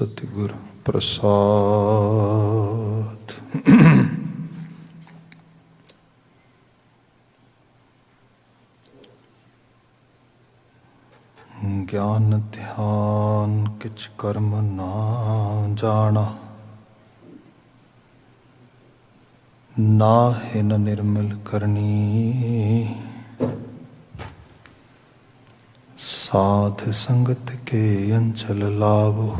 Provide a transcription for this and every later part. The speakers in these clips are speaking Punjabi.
सतगुर प्रसाद। ज्ञान ध्यान किछ कर्म ना जाना, नाहि न निर्मल करनी। साध संगत के अंचल लावो,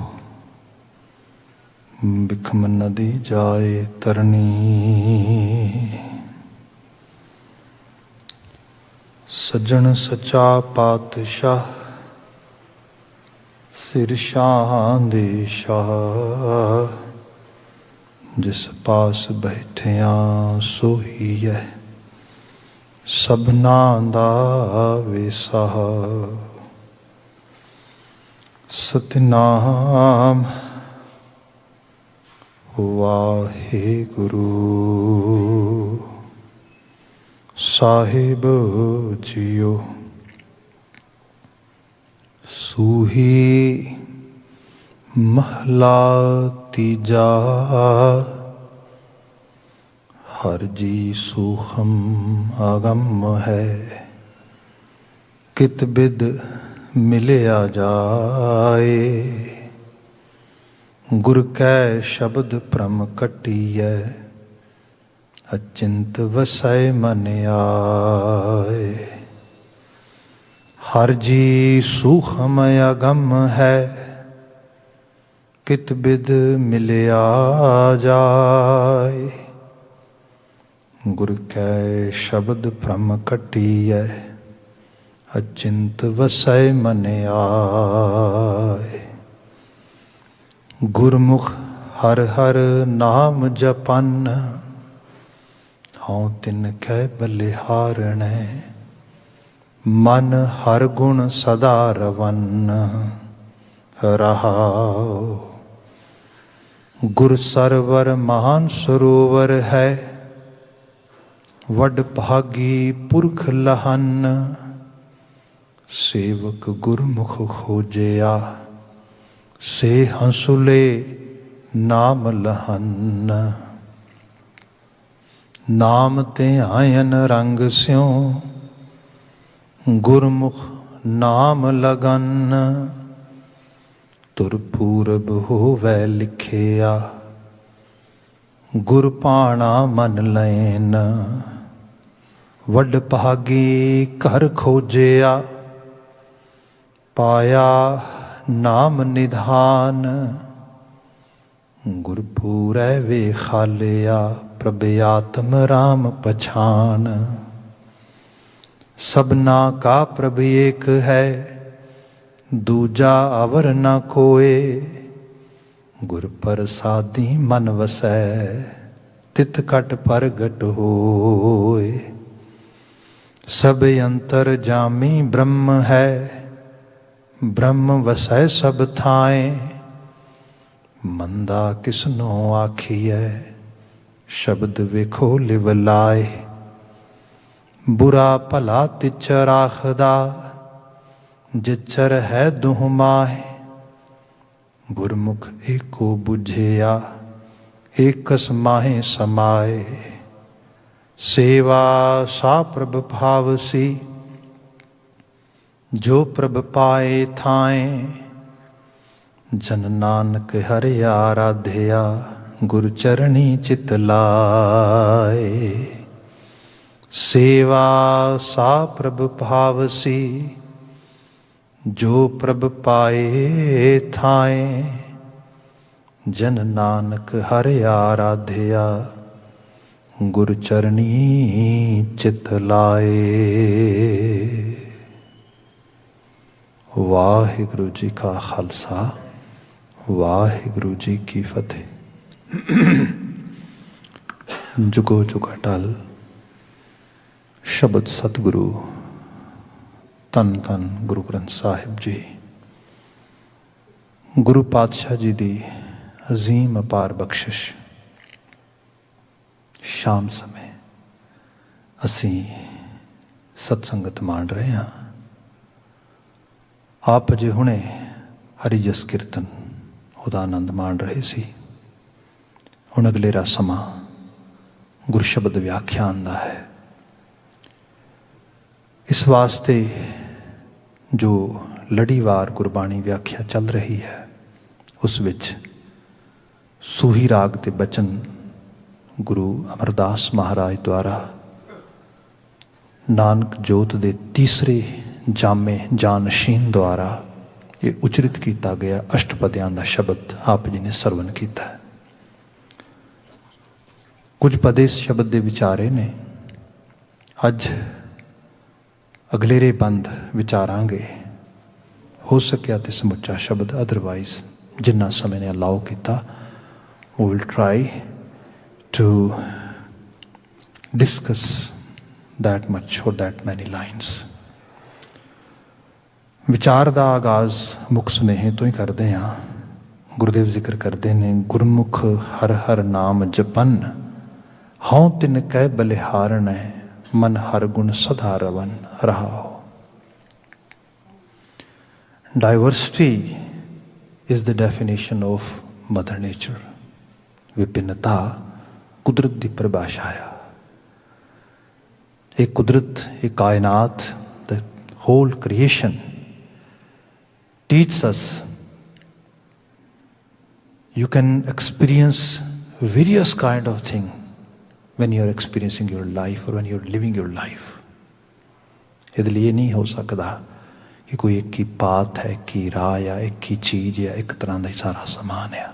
बिखम नदी जाए तरनी। सज्जन सच्चा पातशाह, सिर शाह दे शाह। जिस पास बैठिया सोही है, सबना दा वेसाह। सतनाम वाहेगुरु साहिब जियो। सूही महला तीजा, हर जी सूखम आगम है। कित बिद मिलिया जाए, गुर कै शब्द भ्रम कटियै। अचिंत वसै मन आए, हर जी सूखम अगम है। कित बिद मिलिया जाए, गुर कै शब्द भ्रम कटियै। अचिंत वसै मन आए। गुरमुख हर हर नाम जपन, हौं तिन कै बलिहारणै। मन हर गुण सदा रवन रहाओ। गुर सरवर महान सरोवर है, वड भागी पुरख लहन। सेवक गुरमुख खोजिया, से हंसुले नाम लहन। नाम ते आयन रंग स्यों, गुरमुख नाम लगन। तुर पूरब होवै लिखिया, गुर पाणा मन लैन। वड भागी घर खोजिया, पाया नाम निधान। गुरपुरै वे खालिया, प्रभ आत्म राम पछान। सबना का प्रभ एक है, दूजा अवर न कोय। गुर प्रसादी मन वसै, तित कट प्रगट होय। सब अंतर जामी ब्रह्म है, ब्रह्म वसै सब थाएं। मंदा किसनो आखियै, शब्द विखो लिव लाए। बुरा भला तिचर आखदा, जिचर है दुह माहे। गुरमुख एको बुझिया, एकस माहे समाए। सेवा सा प्रभ भावसी, जो प्रभ पाए थाएं। जन नानक हरि आराध्या, गुर चरणी चित लाए। सेवा सा प्रभ भावसी, जो प्रभ पाए थाएं। जन नानक हरि आराध्या, गुर चरणी चित लाए। वाहिगुरु जी का खालसा, वाहिगुरु जी की फतेह। जुगो जुग अटल शब्द सतगुरु धन धन गुरु ग्रंथ साहिब जी। गुरु पातशाह जी दी अजीम अपार बख्शिश। शाम समय असी सत्संगत मान रहे हाँ। आप अजे हुणे हरि जस कीर्तन ਉਹਦਾ ਆਨੰਦ ਮਾਣ ਰਹੇ ਸੀ। ਹੁਣ ਅਗਲੇਰਾ ਸਮਾਂ ਗੁਰ ਸ਼ਬਦ ਵਿਆਖਿਆਨ ਦਾ ਹੈ। ਇਸ ਵਾਸਤੇ ਜੋ ਲੜੀਵਾਰ ਗੁਰਬਾਣੀ ਵਿਆਖਿਆ ਚੱਲ ਰਹੀ ਹੈ ਉਸ ਵਿੱਚ ਸੂਹੀ ਰਾਗ ਦੇ ਬਚਨ ਗੁਰੂ ਅਮਰਦਾਸ ਮਹਾਰਾਜ ਦੁਆਰਾ ਨਾਨਕ ਜੋਤ ਦੇ ਤੀਸਰੇ ਜਾਮੇ ਜਾਨਸ਼ੀਨ ਦੁਆਰਾ ਇਹ ਉਚਰਿਤ ਕੀਤਾ ਗਿਆ ਅਸ਼ਟਪਦੀਆਂ ਦਾ ਸ਼ਬਦ ਆਪ ਜੀ ਨੇ ਸਰਵਨ ਕੀਤਾ। ਕੁਝ ਪਦ ਇਸ ਸ਼ਬਦ ਦੇ ਵਿਚਾਰੇ ਨੇ। ਅੱਜ ਅਗਲੇਰੇ ਬੰਦ ਵਿਚਾਰਾਂਗੇ। ਹੋ ਸਕਿਆ ਤੇ ਸਮੁੱਚਾ ਸ਼ਬਦ, ਅਦਰਵਾਈਜ਼ ਜਿੰਨਾ ਸਮੇਂ ਨੇ ਅਲਾਓ ਕੀਤਾ we will try to discuss that much or that many lines. ਵਿਚਾਰ ਦਾ ਆਗਾਜ਼ ਮੁੱਖ ਸੁਨੇਹੇ ਤੋਂ ਹੀ ਕਰਦੇ ਹਾਂ। ਗੁਰਦੇਵ ਜ਼ਿਕਰ ਕਰਦੇ ਨੇ, ਗੁਰਮੁਖ ਹਰ ਹਰ ਨਾਮ ਜਪਨ ਹਉ ਤਿਨ ਕਹਿ ਬਲਿਹਾਰਣ ਮਨ ਹਰ ਗੁਣ ਸਦਾ ਰਵਨ ਰਹਾਓ। Diversity is the definition of Mother Nature. ਵਿਭਿੰਨਤਾ ਕੁਦਰਤ ਦੀ ਪਰਿਭਾਸ਼ਾ ਆ। ਇਹ ਕੁਦਰਤ, ਇਹ ਕਾਇਨਾਤ, the whole creation teaches us you can experience various kind of thing when you are experiencing your life or when you are living your life. ਇਹਦੇ ਲਈ ਇਹ ਨਹੀਂ ਹੋ ਸਕਦਾ ਕਿ ਕੋਈ ਇੱਕ ਹੀ ਪਾਥ ਹੈ, ਇੱਕ ਹੀ ਰਾਹ ਜਾਂ ਇੱਕ ਹੀ ਚੀਜ਼ ਜਾਂ ਇੱਕ ਤਰ੍ਹਾਂ ਦਾ ਹੀ ਸਾਰਾ ਸਮਾਨ ਆ।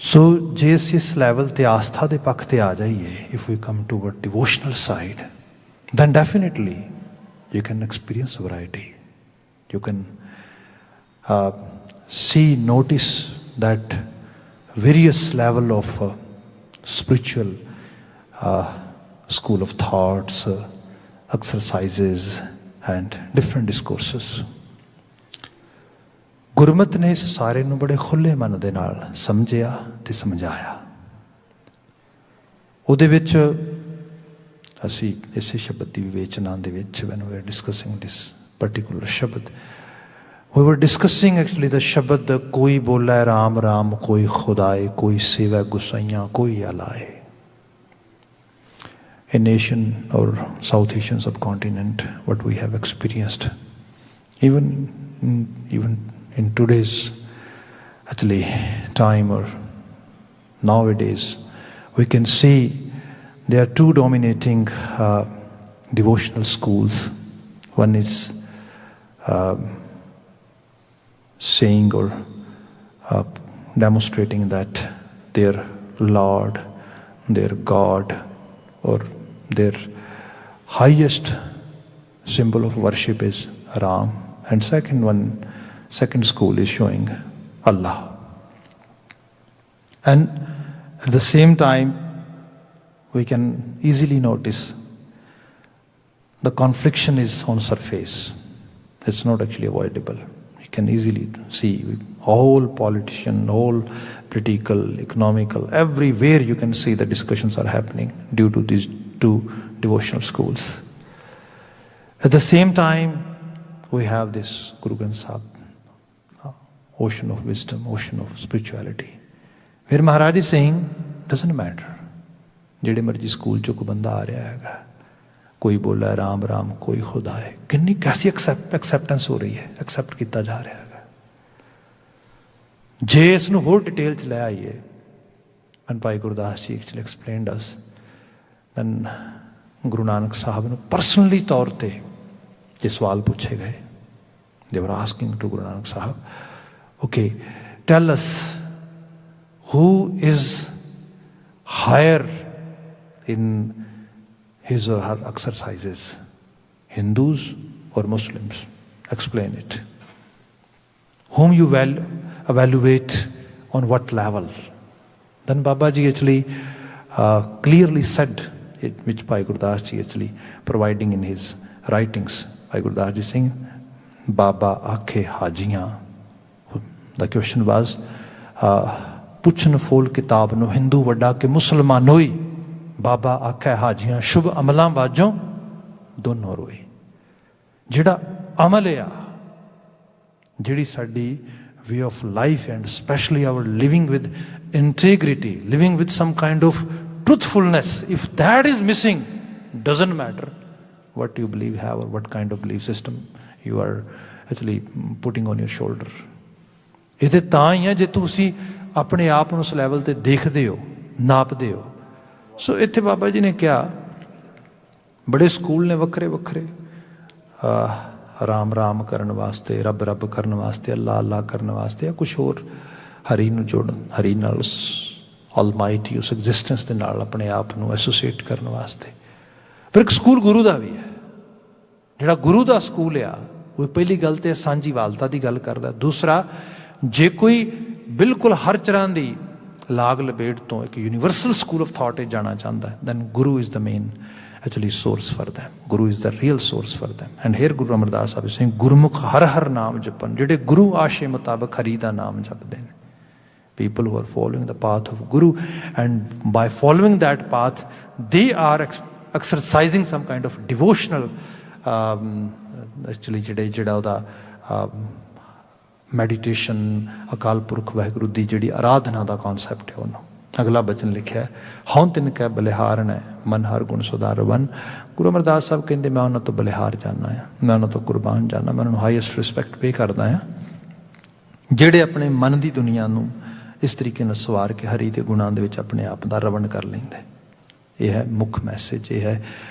ਸੋ ਜੇ ਅਸੀਂ ਇਸ ਲੈਵਲ 'ਤੇ ਆਸਥਾ ਦੇ ਪੱਖ 'ਤੇ ਆ ਜਾਈਏ, if we come toward devotional side, then definitely you can experience variety. You can see, notice that various level of spiritual school of thoughts, exercises and different discourses. ਗੁਰਮਤਿ ਨੇ ਇਸ ਸਾਰੇ ਨੂੰ ਬੜੇ ਖੁੱਲ੍ਹੇ ਮਨ ਦੇ ਨਾਲ ਸਮਝਿਆ ਤੇ ਸਮਝਾਇਆ। ਉਹਦੇ ਵਿੱਚ ਅਸੀਂ ਇਸੇ ਸ਼ਬਦ ਦੀ ਵਿਵੇਚਨਾ ਦੇ ਵਿੱਚ when we were discussing this particular ਸ਼ਬਦ, we were discussing actually the ਸ਼ਬਦ ਕੋਈ ਬੋਲੇ ਰਾਮ ਰਾਮ ਕੋਈ ਖੁਦਾਏ ਕੋਈ ਸੇਵੈ ਗੁਸਾਈਆਂ ਕੋਈ alloy. In Asian or South Asian subcontinent, what we have experienced, even in today's actually time or nowadays, we can see there are two dominating devotional schools. One is saying or demonstrating that their Lord, their God, or their highest symbol of worship is Ram, and second school is showing Allah. And at the same time we can easily notice the confliction is on surface. It's not actually avoidable. You can easily see all politician, all political, economical, everywhere you can see the discussions are happening due to these two devotional schools. At the same time, we have this Guru Granth Sahib, ocean of wisdom, ocean of spirituality. Where Maharaj is saying, doesn't matter. ਜਿਹੜੇ ਮਰਜੀ ਸਕੂਲ ਚੋਂ ਕੋਈ ਬੰਦਾ ਆ ਰਿਹਾ ਹੈਗਾ, ਕੋਈ ਬੋਲਾ ਰਾਮ ਰਾਮ ਕੋਈ ਖੁਦਾ ਹੈ, ਕਿੰਨੀ ਕੈਸੀ ਐਕਸੈਪਟੈਂਸ ਹੋ ਰਹੀ ਹੈ, ਐਕਸੈਪਟ ਕੀਤਾ ਜਾ ਰਿਹਾ ਹੈਗਾ। ਜੇ ਇਸ ਨੂੰ ਹੋਰ ਡਿਟੇਲ 'ਚ ਲੈ ਆਈਏ, and Bhai Gurdas ji actually explained us, then Guru Nanak Sahib ਨੂੰ ਪਰਸਨਲੀ ਤੌਰ 'ਤੇ ਜੇ ਸਵਾਲ ਪੁੱਛੇ ਗਏ, they were asking to Guru Nanak Sahib, okay, tell us who is higher in his or her exercises, Hindus or Muslims? Explain it. Whom you evaluate on what level? Then Babaji actually clearly said it, which Bhai Gurdas ji actually providing in his writings. Bhai Gurdas ji saying, Baba Akhe Hajiyan. The question was, ਪੁੱਛਣ ਫੋਲ ਕਿਤਾਬ ਨੂੰ ਹਿੰਦੂ ਵੱਡਾ ਕਿ ਮੁਸਲਮਾਨ ਹੋਈ, ਬਾਬਾ ਆਖੇ ਹਾਜੀਆਂ ਸ਼ੁਭ ਅਮਲਾਂ ਬਾਝੋਂ ਦੋਨੋਂ ਰੋਏ। ਜਿਹੜਾ ਅਮਲ ਆ, ਜਿਹੜੀ ਸਾਡੀ way of life, and especially our living with integrity, living with some kind of truthfulness, if that is missing, doesn't matter what you believe have or what kind of belief system you are actually putting on your shoulder. ਇਹ ਤਾਂ ਹੀ ਹੈ ਜੇ ਤੁਸੀਂ ਆਪਣੇ ਆਪ ਨੂੰ ਉਸ ਲੈਵਲ ਤੇ ਦੇਖਦੇ ਹੋ, ਨਾਪਦੇ ਹੋ। ਸੋ ਇੱਥੇ ਬਾਬਾ ਜੀ ਨੇ ਕਿਹਾ ਬੜੇ ਸਕੂਲ ਨੇ ਵੱਖਰੇ ਵੱਖਰੇ, ਰਾਮ ਰਾਮ ਕਰਨ ਵਾਸਤੇ, ਰੱਬ ਰੱਬ ਕਰਨ ਵਾਸਤੇ, ਅੱਲਾ ਅੱਲਾ ਕਰਨ ਵਾਸਤੇ, ਜਾਂ ਕੁਛ ਹੋਰ ਹਰੀ ਨੂੰ ਜੋੜਨ, ਹਰੀ ਨਾਲ ਉਸ ਆਲਮਾਈਟੀ, ਉਸ ਐਗਜ਼ਿਸਟੈਂਸ ਦੇ ਨਾਲ ਆਪਣੇ ਆਪ ਨੂੰ ਐਸੋਸੀਏਟ ਕਰਨ ਵਾਸਤੇ। ਪਰ ਇੱਕ ਸਕੂਲ ਗੁਰੂ ਦਾ ਵੀ ਹੈ। ਜਿਹੜਾ ਗੁਰੂ ਦਾ ਸਕੂਲ ਆ ਉਹ ਪਹਿਲੀ ਗੱਲ ਤੇ ਸਾਂਝੀਵਾਲਤਾ ਦੀ ਗੱਲ ਕਰਦਾ। ਦੂਸਰਾ, ਜੇ ਕੋਈ ਬਿਲਕੁਲ ਹਰ ਤਰ੍ਹਾਂ ਦੀ ਲਾਗ ਲਪੇਟ ਤੋਂ ਇੱਕ ਯੂਨੀਵਰਸਲ ਸਕੂਲ ਆਫ ਥਾਟ 'ਤੇ ਜਾਣਾ ਚਾਹੁੰਦਾ, then Guru is the main actually source for them. Guru is the real source for them. And here Guru Amardas Sahib is saying, Gurmukh har har naam japan, jehde Guru aashe mutabak hari da naam japde ne. People who are following the path of Guru, and by following that path they are exercising some kind of devotional actually ਜਿਹੜਾ ਉਹਦਾ ਮੈਡੀਟੇਸ਼ਨ, ਅਕਾਲ ਪੁਰਖ ਵਾਹਿਗੁਰੂ ਦੀ ਜਿਹੜੀ ਆਰਾਧਨਾ ਦਾ ਕਨਸੈਪਟ ਹੈ ਉਹਨੂੰ। ਅਗਲਾ ਬਚਨ ਲਿਖਿਆ, ਹਉ ਤਿਨ ਕੈ ਬਲਿਹਾਰਨ ਹੈ, ਮਨ ਹਰ ਗੁਣ ਸੁਧਾਰ ਵਨ। ਗੁਰੂ ਅਮਰਦਾਸ ਸਾਹਿਬ ਕਹਿੰਦੇ ਮੈਂ ਉਹਨਾਂ ਤੋਂ ਬਲਿਹਾਰ ਜਾਣਾ ਆ, ਮੈਂ ਉਹਨਾਂ ਤੋਂ ਕੁਰਬਾਨ ਜਾਣਾ, ਮੈਂ ਉਹਨਾਂ ਨੂੰ ਹਾਈਐਸਟ ਰਿਸਪੈਕਟ ਪੇ ਕਰਦਾ ਹਾਂ, ਜਿਹੜੇ ਆਪਣੇ ਮਨ ਦੀ ਦੁਨੀਆ ਨੂੰ ਇਸ ਤਰੀਕੇ ਨਾਲ ਸਵਾਰ ਕੇ ਹਰੀ ਦੇ ਗੁਣਾਂ ਦੇ ਵਿੱਚ ਆਪਣੇ ਆਪ ਦਾ ਰਵਣ ਕਰ ਲੈਂਦੇ। ਇਹ ਹੈ ਮੁੱਖ ਮੈਸੇਜ, ਇਹ ਹੈ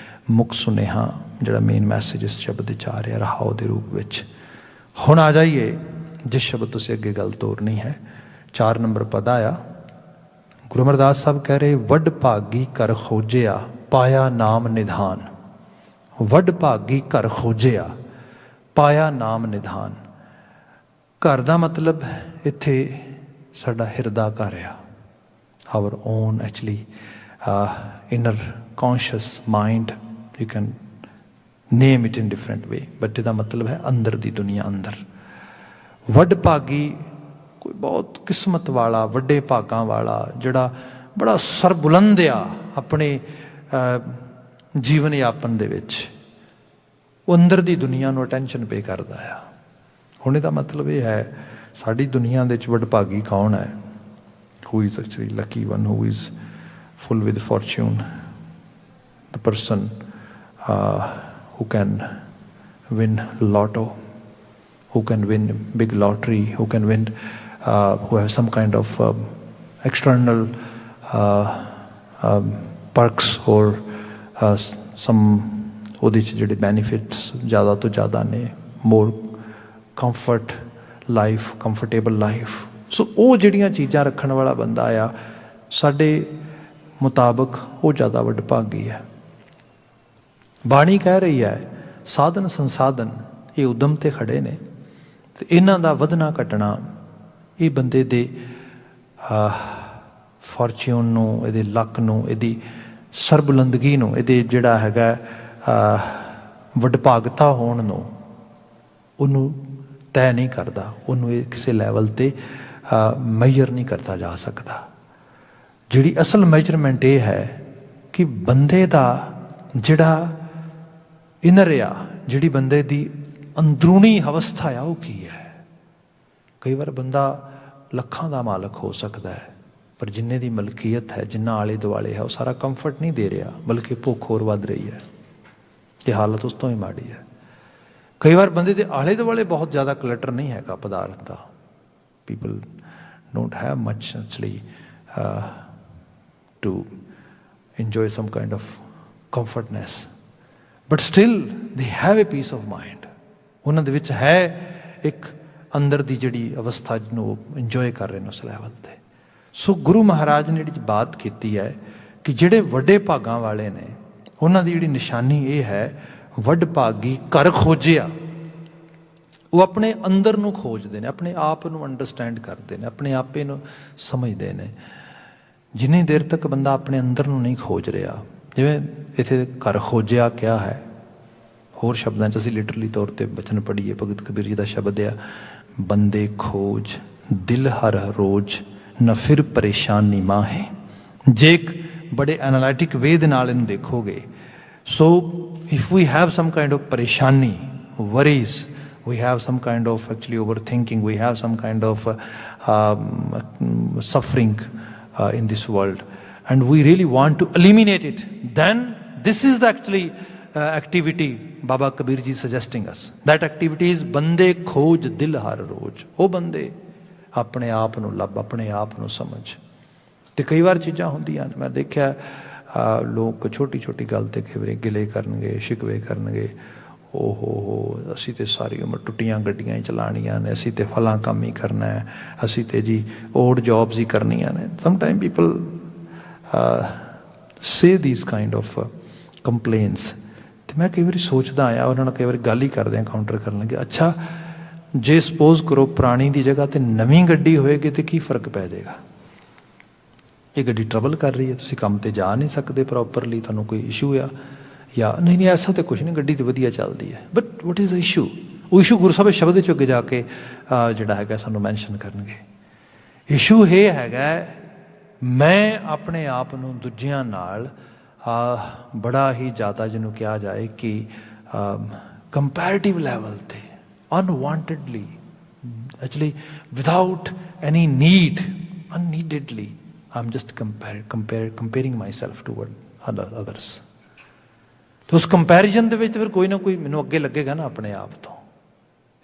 ਮੁੱਖ ਸੁਨੇਹਾ, ਜਿਹੜਾ ਮੇਨ ਮੈਸੇਜ ਇਸ ਸ਼ਬਦ 'ਚ ਆ ਰਿਹਾ ਰਹਾਓ ਦੇ ਰੂਪ ਵਿੱਚ। ਹੁਣ ਆ ਜਾਈਏ ਜਿਸ ਸ਼ਬਦ ਤੋਂ ਅਸੀਂ ਅੱਗੇ ਗੱਲ ਤੋਰਨੀ ਹੈ। 4 ਨੰਬਰ ਪਦ ਆਇਆ। ਗੁਰੂ ਅਮਰਦਾਸ ਸਾਹਿਬ ਕਹਿ ਰਹੇ, ਵੱਡ ਭਾਗੀ ਕਰ ਖੋਜਿਆ ਪਾਇਆ ਨਾਮ ਨਿਧਾਨ। ਵੱਡ ਭਾਗੀ ਘਰ ਖੋਜਿਆ ਪਾਇਆ ਨਾਮ ਨਿਧਾਨ। ਘਰ ਦਾ ਮਤਲਬ ਇੱਥੇ ਸਾਡਾ ਹਿਰਦਾ ਘਰ ਆ, hour on actually inner conscious mind, you can name it in different way, but ਇਹਦਾ ਮਤਲਬ ਹੈ ਅੰਦਰ ਦੀ ਦੁਨੀਆ ਅੰਦਰ। ਵੱਡ ਭਾਗੀ ਕੋਈ ਬਹੁਤ ਕਿਸਮਤ ਵਾਲਾ, ਵੱਡੇ ਭਾਗਾਂ ਵਾਲਾ, ਜਿਹੜਾ ਬੜਾ ਸਰਬੁਲੰਦ ਆ ਆਪਣੇ ਜੀਵਨ ਯਾਪਨ ਦੇ ਵਿੱਚ, ਉਹ ਅੰਦਰ ਦੀ ਦੁਨੀਆ ਨੂੰ ਅਟੈਂਸ਼ਨ ਪੇ ਕਰਦਾ ਆ। ਹੁਣ ਇਹਦਾ ਮਤਲਬ ਇਹ ਹੈ ਸਾਡੀ ਦੁਨੀਆ ਦੇ ਵਿੱਚ ਵਡਭਾਗੀ ਕੌਣ ਹੈ? Who is actually Lucky one, who is full with fortune, the person who can win lotto, who can win big lottery, who can win who have some kind of external perks or some ਉਹਦੇ 'ਚ ਜਿਹੜੇ ਬੈਨੀਫਿਟਸ ਜ਼ਿਆਦਾ ਤੋਂ ਜ਼ਿਆਦਾ ਨੇ, ਮੋਰ ਕੰਫਰਟ ਲਾਈਫ, ਕੰਫਰਟੇਬਲ ਲਾਈਫ। ਸੋ ਉਹ ਜਿਹੜੀਆਂ ਚੀਜ਼ਾਂ ਰੱਖਣ ਵਾਲਾ ਬੰਦਾ ਆ ਸਾਡੇ ਮੁਤਾਬਕ ਉਹ ਜ਼ਿਆਦਾ ਵਡਭਾਗੀ ਹੈ। ਬਾਣੀ ਕਹਿ ਰਹੀ ਹੈ ਸਾਧਨ ਸੰਸਾਧਨ ਇਹ ਉਦਮ 'ਤੇ ਖੜੇ ਨੇ, ਅਤੇ ਇਹਨਾਂ ਦਾ ਵਧਣਾ ਘਟਣਾ ਇਹ ਬੰਦੇ ਦੇ ਫੋਰਚੂਨ ਨੂੰ, ਇਹਦੇ ਲੱਕ ਨੂੰ, ਇਹਦੀ ਸਰਬੁਲੰਦਗੀ ਨੂੰ, ਇਹਦੇ ਜਿਹੜਾ ਹੈਗਾ ਵਡਭਾਗਤਾ ਹੋਣ ਨੂੰ, ਉਹਨੂੰ ਤੈਅ ਨਹੀਂ ਕਰਦਾ, ਉਹਨੂੰ ਇਹ ਕਿਸੇ ਲੈਵਲ 'ਤੇ ਮੈਜ਼ਰ ਨਹੀਂ ਕਰਤਾ ਜਾ ਸਕਦਾ। ਜਿਹੜੀ ਅਸਲ ਮੈਜਰਮੈਂਟ ਇਹ ਹੈ ਕਿ ਬੰਦੇ ਦਾ ਜਿਹੜਾ ਇਨਰ ਆ, ਜਿਹੜੀ ਬੰਦੇ ਦੀ ਅੰਦਰੂਨੀ ਅਵਸਥਾ ਆ, ਉਹ ਕੀ ਹੈ। ਕਈ ਵਾਰ ਬੰਦਾ ਲੱਖਾਂ ਦਾ ਮਾਲਕ ਹੋ ਸਕਦਾ ਹੈ, ਪਰ ਜਿੰਨੇ ਦੀ ਮਲਕੀਅਤ ਹੈ, ਜਿੰਨਾ ਆਲੇ ਦੁਆਲੇ ਹੈ, ਉਹ ਸਾਰਾ ਕੰਫਰਟ ਨਹੀਂ ਦੇ ਰਿਹਾ, ਬਲਕਿ ਭੁੱਖ ਹੋਰ ਵੱਧ ਰਹੀ ਹੈ। ਇਹ ਹਾਲਤ ਉਸ ਤੋਂ ਹੀ ਮਾੜੀ ਹੈ। ਕਈ ਵਾਰ ਬੰਦੇ ਦੇ ਆਲੇ ਦੁਆਲੇ ਬਹੁਤ ਜ਼ਿਆਦਾ ਕਲਟਰ ਨਹੀਂ ਹੈਗਾ ਪਦਾਰਥ ਦਾ, people don't have much actually to enjoy some kind of comfortness, but still they have a peace of mind. ਉਹਨਾਂ ਦੇ ਵਿੱਚ ਹੈ ਇੱਕ ਅੰਦਰ ਦੀ ਜਿਹੜੀ ਅਵਸਥਾ ਜਿਹਨੂੰ ਉਹ ਇੰਜੋਏ ਕਰ ਰਹੇ ਨੇ ਉਸ ਲੈਵਲ 'ਤੇ। ਸੋ ਗੁਰੂ ਮਹਾਰਾਜ ਨੇ ਜਿਹੜੀ ਬਾਤ ਕੀਤੀ ਹੈ ਕਿ ਜਿਹੜੇ ਵੱਡੇ ਭਾਗਾਂ ਵਾਲੇ ਨੇ, ਉਹਨਾਂ ਦੀ ਜਿਹੜੀ ਨਿਸ਼ਾਨੀ ਇਹ ਹੈ, ਵੱਡ ਭਾਗੀ ਘਰ ਖੋਜਿਆ। ਉਹ ਆਪਣੇ ਅੰਦਰ ਨੂੰ ਖੋਜਦੇ ਨੇ, ਆਪਣੇ ਆਪ ਨੂੰ ਅੰਡਰਸਟੈਂਡ ਕਰਦੇ ਨੇ, ਆਪਣੇ ਆਪੇ ਨੂੰ ਸਮਝਦੇ ਨੇ। ਜਿੰਨੀ ਦੇਰ ਤੱਕ ਬੰਦਾ ਆਪਣੇ ਅੰਦਰ ਨੂੰ ਨਹੀਂ ਖੋਜ ਰਿਹਾ, ਜਿਵੇਂ ਇੱਥੇ ਘਰ ਖੋਜਿਆ ਕਿਹਾ ਹੈ, ਹੋਰ ਸ਼ਬਦਾਂ 'ਚ ਅਸੀਂ ਲਿਟਰਲੀ ਤੌਰ 'ਤੇ ਬਚਨ ਪੜ੍ਹੀਏ, ਭਗਤ ਕਬੀਰ ਜੀ ਦਾ ਸ਼ਬਦ ਆ, ਬੰਦੇ ਖੋਜ ਦਿਲ ਹਰ ਰੋਜ਼ ਨਾ ਫਿਰ ਪਰੇਸ਼ਾਨੀ ਮਾਹੇ। ਜੇ ਇੱਕ ਬੜੇ ਐਨਾਲਿਟਿਕ ਵੇ ਦੇ ਨਾਲ ਇਹਨੂੰ ਦੇਖੋਗੇ, so if we have some kind of ਪਰੇਸ਼ਾਨੀ, worries, we have some kind of actually overthinking, we have some kind of suffering in this world, and we really want to eliminate it, then this is the actually activity Baba Kabir ji suggesting us. That activity is bande khoj dil har roj. ਉਹ ਬੰਦੇ ਆਪਣੇ ਆਪ ਨੂੰ ਲੱਭ, ਆਪਣੇ ਆਪ ਨੂੰ ਸਮਝ। ਤੇ ਕਈ ਵਾਰ ਚੀਜ਼ਾਂ ਹੁੰਦੀਆਂ ਨੇ, ਮੈਂ ਦੇਖਿਆ ਲੋਕ ਛੋਟੀ ਛੋਟੀ ਗੱਲ ਤੇ ਕਈ ਵਾਰੀ ਗਿਲੇ ਕਰਨਗੇ, ਸ਼ਿਕਵੇ ਕਰਨਗੇ, ਓ ਹੋ ਅਸੀਂ ਤੇ ਸਾਰੀ ਉਮਰ ਟੁੱਟੀਆਂ ਗੱਡੀਆਂ ਹੀ ਚਲਾਉਣੀਆਂ ਨੇ, ਅਸੀਂ ਤੇ ਫਲਾਂ ਕੰਮ ਹੀ ਕਰਨਾ ਹੈ, ਅਸੀਂ ਤੇ ਜੀ ਓਡ ਜੌਬਸ ਹੀ ਕਰਨੀਆਂ ਨੇ। Some time people say these kind of complaints. ਤੇ ਮੈਂ ਕਈ ਵਾਰੀ ਸੋਚਦਾ ਆਇਆ, ਉਹਨਾਂ ਨਾਲ ਕਈ ਵਾਰੀ ਗੱਲ ਹੀ ਕਰਦੇ ਹਾਂ ਕਾਊਂਟਰ ਕਰਨ ਲੱਗੇ, ਅੱਛਾ ਜੇ ਸਪੋਜ਼ ਕਰੋ ਪੁਰਾਣੀ ਦੀ ਜਗ੍ਹਾ 'ਤੇ ਨਵੀਂ ਗੱਡੀ ਹੋਏਗੀ ਤਾਂ ਕੀ ਫਰਕ ਪੈ ਜਾਏਗਾ? ਇਹ ਗੱਡੀ ਟਰਬਲ ਕਰ ਰਹੀ ਹੈ, ਤੁਸੀਂ ਕੰਮ 'ਤੇ ਜਾ ਨਹੀਂ ਸਕਦੇ ਪ੍ਰੋਪਰਲੀ, ਤੁਹਾਨੂੰ ਕੋਈ ਇਸ਼ੂ ਆ ਜਾਂ ਨਹੀਂ ਐਸਾ ਤਾਂ ਕੁਛ ਨਹੀਂ, ਗੱਡੀ ਤਾਂ ਵਧੀਆ ਚੱਲਦੀ ਹੈ। But what is the issue? ਉਹ ਇਸ਼ੂ ਗੁਰੂ ਸਾਹਿਬ ਸ਼ਬਦ 'ਚ ਅੱਗੇ ਜਾ ਕੇ ਜਿਹੜਾ ਹੈਗਾ ਸਾਨੂੰ ਮੈਨਸ਼ਨ ਕਰਨਗੇ। ਇਸ਼ੂ ਇਹ ਹੈਗਾ ਮੈਂ ਆਪਣੇ ਆਪ ਨੂੰ ਦੂਜਿਆਂ ਨਾਲ ਬੜਾ ਹੀ ਜ਼ਿਆਦਾ ਜਿਹਨੂੰ ਕਿਹਾ ਜਾਏ ਕਿ ਕੰਪੈਰੇਟਿਵ ਲੈਵਲ 'ਤੇ unwantedly, actually without any need, unneededly, I'm just comparing myself to others. तो उस कंपैरिजन ਦੇ ਵਿੱਚ ਫਿਰ ਕੋਈ ਨਾ ਕੋਈ ਮੈਨੂੰ ਅੱਗੇ ਲੱਗੇਗਾ ਨਾ ਆਪਣੇ ਆਪ ਤੋਂ।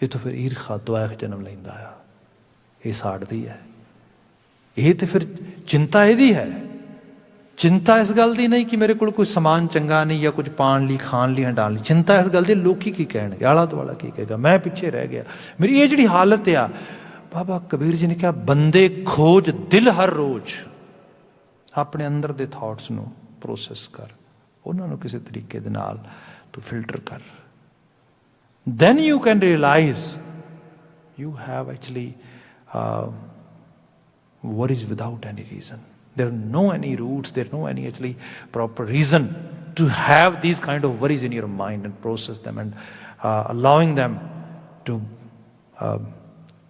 ਇਹ ਤਾਂ ਫਿਰ ਈਰਖਾ ਦੁਆਖ ਜਨਮ ਲੈਂਦਾ ਆ, ਇਹ ਸਾੜਦੀ ਹੈ। ਇਹ ਤੇ ਫਿਰ ਚਿੰਤਾ ਇਹਦੀ ਹੈ। ਚਿੰਤਾ ਇਸ ਗੱਲ ਦੀ ਨਹੀਂ ਕਿ ਮੇਰੇ ਕੋਲ ਕੋਈ ਸਮਾਨ ਚੰਗਾ ਨਹੀਂ ਜਾਂ ਕੁਝ ਪਾਣ ਲਈ, ਖਾਣ ਲਈ, ਹਟਾਉਣ ਲਈ। ਚਿੰਤਾ ਇਸ ਗੱਲ ਦੀ ਲੋਕੀ ਕੀ ਕਹਿਣਗੇ, ਆਲਾ ਦੁਆਲਾ ਕੀ ਕਹੇਗਾ, ਮੈਂ ਪਿੱਛੇ ਰਹਿ ਗਿਆ। ਮੇਰੀ ਇਹ ਜਿਹੜੀ ਹਾਲਤ ਆ, ਬਾਬਾ ਕਬੀਰ ਜੀ ਨੇ ਕਿਹਾ ਬੰਦੇ ਖੋਜ ਦਿਲ ਹਰ ਰੋਜ਼। ਆਪਣੇ ਅੰਦਰ ਦੇ ਥਾਟਸ ਨੂੰ ਪ੍ਰੋਸੈਸ ਕਰ, ਉਹਨਾਂ ਨੂੰ ਕਿਸੇ ਤਰੀਕੇ ਦੇ ਨਾਲ ਤੂੰ ਫਿਲਟਰ ਕਰ। then you can realize you have actually worries without any reason. There are no any roots, there are no any actually proper reason to have these kind of worries in your mind and process them and allowing them to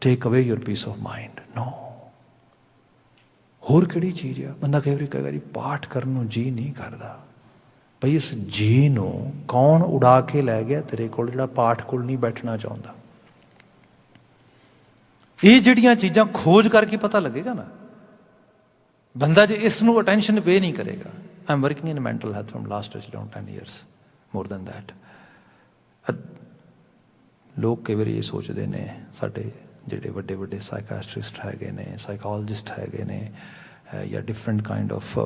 take away your peace of mind. No. ਹੋਰ ਕਿਹੜੀ ਚੀਜ਼ ਆ? ਬੰਦਾ ਕਈ ਵਾਰੀ ਕਹੇਗਾ ਜੀ ਪਾਠ ਕਰਨ ਨੂੰ ਜੀ ਨਹੀਂ ਕਰਦਾ। ਭਈ ਇਸ ਜੀ ਨੂੰ ਕੌਣ ਉਡਾ ਕੇ ਲੈ ਗਿਆ ਤੇਰੇ ਕੋਲ, ਜਿਹੜਾ ਪਾਠ ਕੋਲ ਨਹੀਂ ਬੈਠਣਾ ਚਾਹੁੰਦਾ? ਇਹ ਜਿਹੜੀਆਂ ਚੀਜ਼ਾਂ ਖੋਜ ਕਰਕੇ ਪਤਾ ਲੱਗੇਗਾ ਨਾ, ਬੰਦਾ ਜੇ ਇਸ ਨੂੰ ਅਟੈਂਸ਼ਨ ਪੇ ਨਹੀਂ ਕਰੇਗਾ। I am working in mental health from last around 10 years, more than that. ਲੋਕ ਕਈ ਵਾਰੀ ਇਹ ਸੋਚਦੇ ਨੇ, ਸਾਡੇ ਜਿਹੜੇ ਵੱਡੇ ਵੱਡੇ ਸਾਈਕਾਟਰਿਸਟ ਹੈਗੇ ਨੇ, ਸਾਈਕੋਲੋਜਿਸਟ ਹੈਗੇ ਨੇ, ਜਾਂ different kind of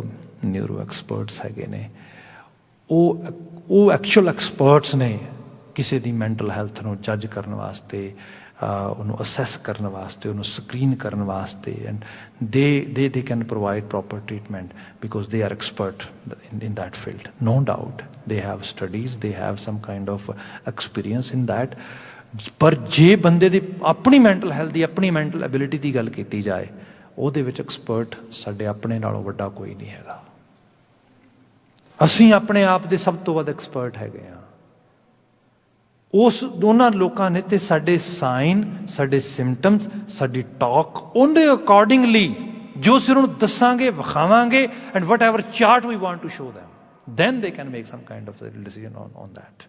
neuro experts ਹੈਗੇ ਨੇ, ਉਹ ਐਕਚੁਅਲ ਐਕਸਪਰਟਸ ਨੇ ਕਿਸੇ ਦੀ ਮੈਂਟਲ ਹੈਲਥ ਨੂੰ ਜੱਜ ਕਰਨ ਵਾਸਤੇ, ਉਹਨੂੰ ਅਸੈਸ ਕਰਨ ਵਾਸਤੇ, ਉਹਨੂੰ ਸਕਰੀਨ ਕਰਨ ਵਾਸਤੇ। And they can provide proper treatment because they are expert in that field. No doubt they have studies, they have some kind of experience in that. ਪਰ ਜੇ ਬੰਦੇ ਦੀ ਆਪਣੀ ਮੈਂਟਲ ਹੈਲਥ ਦੀ, ਆਪਣੀ ਮੈਂਟਲ ਐਬਿਲਿਟੀ ਦੀ ਗੱਲ ਕੀਤੀ ਜਾਏ, ਉਹਦੇ ਵਿੱਚ ਐਕਸਪਰਟ ਸਾਡੇ ਆਪਣੇ ਨਾਲੋਂ ਵੱਡਾ ਕੋਈ ਨਹੀਂ ਹੈਗਾ। ਅਸੀਂ ਆਪਣੇ ਆਪ ਦੇ ਸਭ ਤੋਂ ਵੱਧ ਐਕਸਪਰਟ ਹੈਗੇ ਹਾਂ। ਉਸ ਦੋਨਾਂ ਲੋਕਾਂ ਨੇ ਤੇ ਸਾਡੇ ਸਾਈਨ, ਸਾਡੇ ਸਿੰਪਟਮਸ, ਸਾਡੀ ਟਾਕ ਉਹਦੇ ਅਕੋਰਡਿੰਗਲੀ ਜੋ ਅਸੀਂ ਉਹਨੂੰ ਦੱਸਾਂਗੇ, ਵਿਖਾਵਾਂਗੇ, and whatever chart we want to show them, then they can make some kind of decision on that.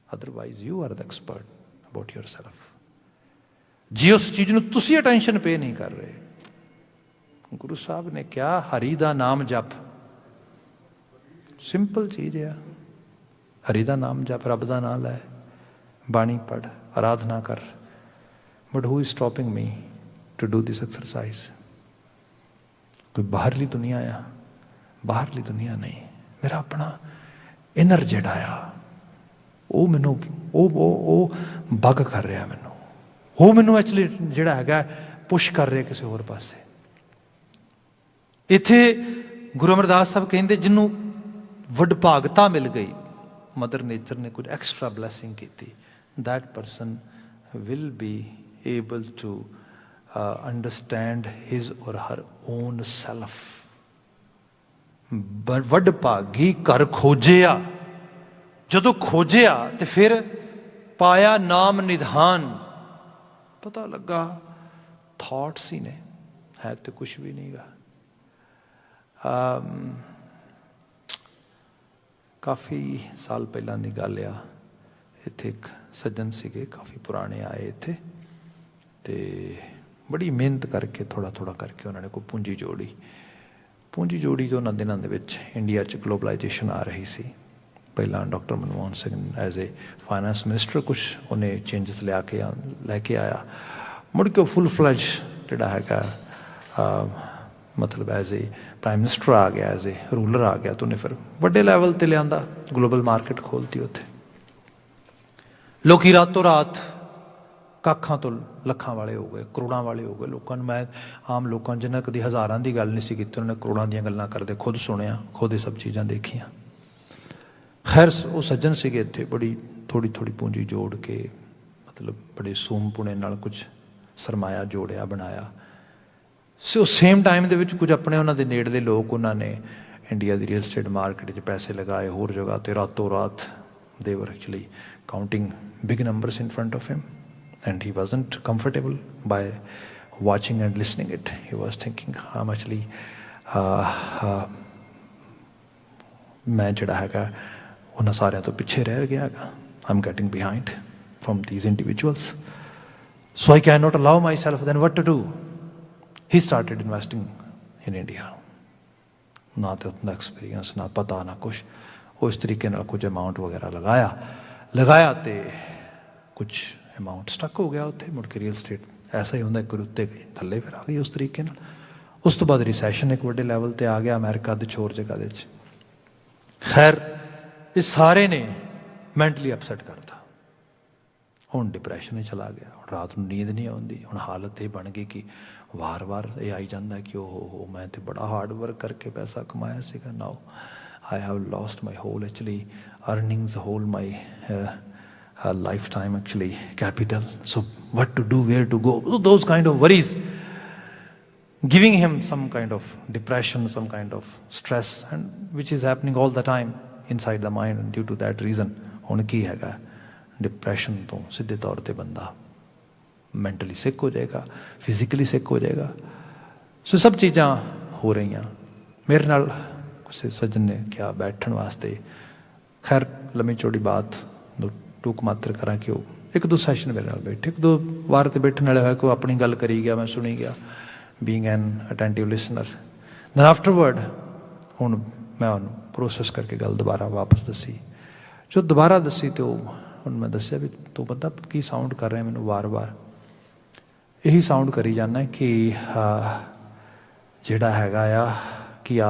Otherwise you are the expert about yourself. ਜੇ ਉਸ ਚੀਜ਼ ਨੂੰ ਤੁਸੀਂ ਅਟੈਂਸ਼ਨ ਪੇ ਨਹੀਂ ਕਰ ਰਹੇ, ਗੁਰੂ ਸਾਹਿਬ ਨੇ ਕਿਹਾ ਹਰੀ ਦਾ ਨਾਮ ਜਪ, ਸਿੰਪਲ ਚੀਜ਼ ਆ। ਹਰੀ ਦਾ ਨਾਮ ਜਪ, ਰੱਬ ਦਾ ਨਾਮ ਲੈ, ਬਾਣੀ ਪੜ੍ਹ, ਆਰਾਧਨਾ ਕਰ। But who is stopping me to do this exercise? ਕੋਈ ਬਾਹਰਲੀ ਦੁਨੀਆ ਆ? ਬਾਹਰਲੀ ਦੁਨੀਆ ਨਹੀਂ, ਮੇਰਾ ਆਪਣਾ ਇਨਰ ਜਿਹੜਾ ਆ, ਉਹ ਮੈਨੂੰ ਉਹ ਬਗ ਕਰ ਰਿਹਾ ਮੈਨੂੰ, ਉਹ ਮੈਨੂੰ ਐਕਚੁਅਲੀ ਜਿਹੜਾ ਹੈਗਾ ਪੁਸ਼ ਕਰ ਰਿਹਾ ਕਿਸੇ ਹੋਰ ਪਾਸੇ। ਇੱਥੇ ਗੁਰੂ ਅਮਰਦਾਸ ਸਾਹਿਬ ਕਹਿੰਦੇ ਜਿਹਨੂੰ ਵਡਭਾਗਤਾ ਮਿਲ ਗਈ, ਮਦਰ ਨੇਚਰ ਨੇ ਕੁਝ ਐਕਸਟਰਾ ਬਲੈਸਿੰਗ ਕੀਤੀ, that person will be able to understand his or her own self. ਵੱਡ ਭਾਗੀ ਘਰ ਖੋਜਿਆ, ਜਦੋਂ ਖੋਜਿਆ ਤੇ ਫਿਰ ਪਾਇਆ ਨਾਮ ਨਿਧਾਨ। ਪਤਾ ਲੱਗਾ ਥਾਟਸ ਹੀ ਨੇ, ਹੈ ਤੇ ਕੁਛ ਵੀ ਨਹੀਂਗਾ। ਕਾਫੀ ਸਾਲ ਪਹਿਲਾਂ ਦੀ ਗੱਲ ਆ, ਇੱਥੇ ਇੱਕ ਸੱਜਣ ਸੀਗੇ, ਕਾਫੀ ਪੁਰਾਣੇ ਆਏ ਇੱਥੇ, ਅਤੇ ਬੜੀ ਮਿਹਨਤ ਕਰਕੇ ਥੋੜ੍ਹਾ ਥੋੜ੍ਹਾ ਕਰਕੇ ਉਹਨਾਂ ਨੇ ਕੋਈ ਪੂੰਜੀ ਜੋੜੀ। ਪੂੰਜੀ ਜੋੜੀ ਤੋਂ ਉਹਨਾਂ ਦਿਨਾਂ ਦੇ ਵਿੱਚ ਇੰਡੀਆ 'ਚ ਗਲੋਬਲਾਈਜੇਸ਼ਨ ਆ ਰਹੀ ਸੀ। ਪਹਿਲਾਂ doctor Manmohan Singh as a finance minister ਕੁਛ ਉਹਨੇ ਚੇਂਜਸ ਲੈ ਕੇ ਆਇਆ। ਮੁੜ ਕੇ ਉਹ ਫੁੱਲ ਫਲੈਜ ਜਿਹੜਾ ਹੈਗਾ ਮਤਲਬ ਐਜ਼ ਏ ਪ੍ਰਾਈਮ ਮਿਨਿਸਟਰ ਆ ਗਿਆ, ਐਜ਼ ਏ ਰੂਲਰ ਆ ਗਿਆ, ਤਾਂ ਉਹਨੇ ਫਿਰ ਵੱਡੇ ਲੈਵਲ 'ਤੇ ਲਿਆਂਦਾ, ਗਲੋਬਲ ਮਾਰਕੀਟ ਖੋਲ੍ਹਤੀ ਉੱਥੇ। ਲੋਕੀ ਰਾਤੋਂ ਰਾਤ ਕੱਖਾਂ ਤੋਂ ਲੱਖਾਂ ਵਾਲੇ ਹੋ ਗਏ, ਕਰੋੜਾਂ ਵਾਲੇ ਹੋ ਗਏ। ਲੋਕਾਂ ਨੂੰ, ਮੈਂ ਆਮ ਲੋਕਾਂ ਜਿਨ੍ਹਾਂ ਕਦੀ ਹਜ਼ਾਰਾਂ ਦੀ ਗੱਲ ਨਹੀਂ ਸੀ ਕੀਤੀ, ਉਹਨਾਂ ਨੇ ਕਰੋੜਾਂ ਦੀਆਂ ਗੱਲਾਂ ਕਰਦੇ ਖੁਦ ਸੁਣਿਆ, ਖੁਦ ਇਹ ਸਭ ਚੀਜ਼ਾਂ ਦੇਖੀਆਂ। ਖੈਰ ਉਹ ਸੱਜਣ ਸੀਗੇ ਇੱਥੇ, ਬੜੀ ਥੋੜ੍ਹੀ ਥੋੜ੍ਹੀ ਪੂੰਜੀ ਜੋੜ ਕੇ, ਮਤਲਬ ਬੜੇ ਸੂਮ ਪੁਣੇ ਨਾਲ ਕੁਝ ਸਰਮਾਇਆ ਜੋੜਿਆ ਬਣਾਇਆ। ਸੋ ਸੇਮ ਟਾਈਮ ਦੇ ਵਿੱਚ ਕੁਝ ਆਪਣੇ ਉਹਨਾਂ ਦੇ ਨੇੜਲੇ ਲੋਕ, ਉਹਨਾਂ ਨੇ ਇੰਡੀਆ ਦੀ ਰੀਅਲ ਸਟੇਟ ਮਾਰਕੀਟ 'ਚ ਪੈਸੇ ਲਗਾਏ ਹੋਰ ਜਗ੍ਹਾ 'ਤੇ। ਰਾਤੋਂ ਰਾਤ ਦੇ ਵਰ actually counting big numbers in front of him, and he wasn't comfortable by watching and listening it. He was thinking, I'm actually मैं ਜਿਹੜਾ ਹੈਗਾ ਉਹਨਾਂ ਸਾਰਿਆਂ ਤੋਂ ਪਿੱਛੇ ਰਹਿ ਗਿਆ ਹੈਗਾ। I'm getting behind from these individuals, so I cannot allow myself. Then what to do? He started investing in India. ਨਾ ਤਾਂ ਉਹਦਾ ਐਕਸਪੀਰੀਅੰਸ, ਨਾ ਪਤਾ, ਨਾ ਕੁਛ। ਉਹ ਇਸ ਤਰੀਕੇ ਨਾਲ ਕੁਝ ਅਮਾਊਂਟ ਵਗੈਰਾ ਲਗਾਇਆ ਅਤੇ ਕੁਛ ਅਮਾਊਂਟ ਸਟੱਕ ਹੋ ਗਿਆ ਉੱਥੇ। ਮੁੜ ਕੇ ਰੀਅਲ ਸਟੇਟ ਐਸਾ ਹੀ ਹੁੰਦਾ, ਇੱਕ ਉੱਤੇ ਗਈ ਥੱਲੇ ਫਿਰ ਆ ਗਈ ਉਸ ਤਰੀਕੇ ਨਾਲ। ਉਸ ਤੋਂ ਬਾਅਦ ਰਿਸੈਸ਼ਨ ਇੱਕ ਵੱਡੇ ਲੈਵਲ 'ਤੇ ਆ ਗਿਆ ਅਮਰੀਕਾ ਦੇ ਹੋਰ ਜਗ੍ਹਾ ਦੇ 'ਚ। ਖੈਰ ਇਹ ਸਾਰੇ ਨੇ ਮੈਂਟਲੀ ਅਪਸੈਟ ਕਰਤਾ। ਹੁਣ ਡਿਪਰੈਸ਼ਨ 'ਚ ਚਲਾ ਗਿਆ, ਹੁਣ ਰਾਤ ਨੂੰ ਨੀਂਦ ਨਹੀਂ ਆਉਂਦੀ। ਹੁਣ ਹਾਲਤ ਇਹ ਬਣ ਗਈ ਕਿ ਵਾਰ-ਵਾਰ ਇਹ ਆਈ ਜਾਂਦਾ ਕਿ ਉਹ ਮੈਂ ਤਾਂ ਬੜਾ ਹਾਰਡ ਵਰਕ ਕਰਕੇ ਪੈਸਾ ਕਮਾਇਆ ਸੀਗਾ, now I have lost my whole actually earnings, whole my lifetime actually capital. So what to do, where to go, those kind of worries giving him some kind of depression, some kind of stress, and which is happening all the time inside the mind, and due to that reason ਹੁਣ ਕੀ ਹੈਗਾ, ਡਿਪਰੈਸ਼ਨ ਤੋਂ ਸਿੱਧੇ ਤੌਰ 'ਤੇ ਬੰਦਾ ਮੈਂਟਲੀ ਸਿੱਕ ਹੋ ਜਾਏਗਾ, ਫਿਜ਼ੀਕਲੀ ਸਿੱਕ ਹੋ ਜਾਏਗਾ। ਸੋ ਸਭ ਚੀਜ਼ਾਂ ਹੋ ਰਹੀਆਂ। ਮੇਰੇ ਨਾਲ ਕਿਸੇ ਸੱਜਣ ਨੇ ਕਿਹਾ ਬੈਠਣ ਵਾਸਤੇ। ਖੈਰ ਲੰਮੀ ਚੌੜੀ ਬਾਤ ਟੂਕ ਮਾਤਰ ਕਰਾਂ ਕਿ ਉਹ ਇੱਕ ਦੋ ਸੈਸ਼ਨ ਮੇਰੇ ਨਾਲ ਬੈਠੇ, ਇੱਕ ਦੋ ਵਾਰ 'ਤੇ ਬੈਠਣ ਵਾਲੇ ਹੋਇਆ ਕਿ ਉਹ ਆਪਣੀ ਗੱਲ ਕਰੀ ਗਿਆ, ਮੈਂ ਸੁਣੀ ਗਿਆ, being an attentive listener. Then afterward ਹੁਣ ਮੈਂ ਉਹਨੂੰ ਪ੍ਰੋਸੈਸ ਕਰਕੇ ਗੱਲ ਦੁਬਾਰਾ ਵਾਪਸ ਦੱਸੀ। ਜੋ ਦੁਬਾਰਾ ਦੱਸੀ ਅਤੇ ਉਹ ਹੁਣ ਮੈਂ ਦੱਸਿਆ ਵੀ ਤੂੰ ਪਤਾ ਕੀ ਸਾਊਂਡ ਕਰ ਰਿਹਾ ਮੈਨੂੰ ਵਾਰ-ਵਾਰ? ਇਹੀ ਸਾਊਂਡ ਕਰੀ ਜਾਂਦਾ ਕਿ ਜਿਹੜਾ ਹੈਗਾ ਆ ਕਿ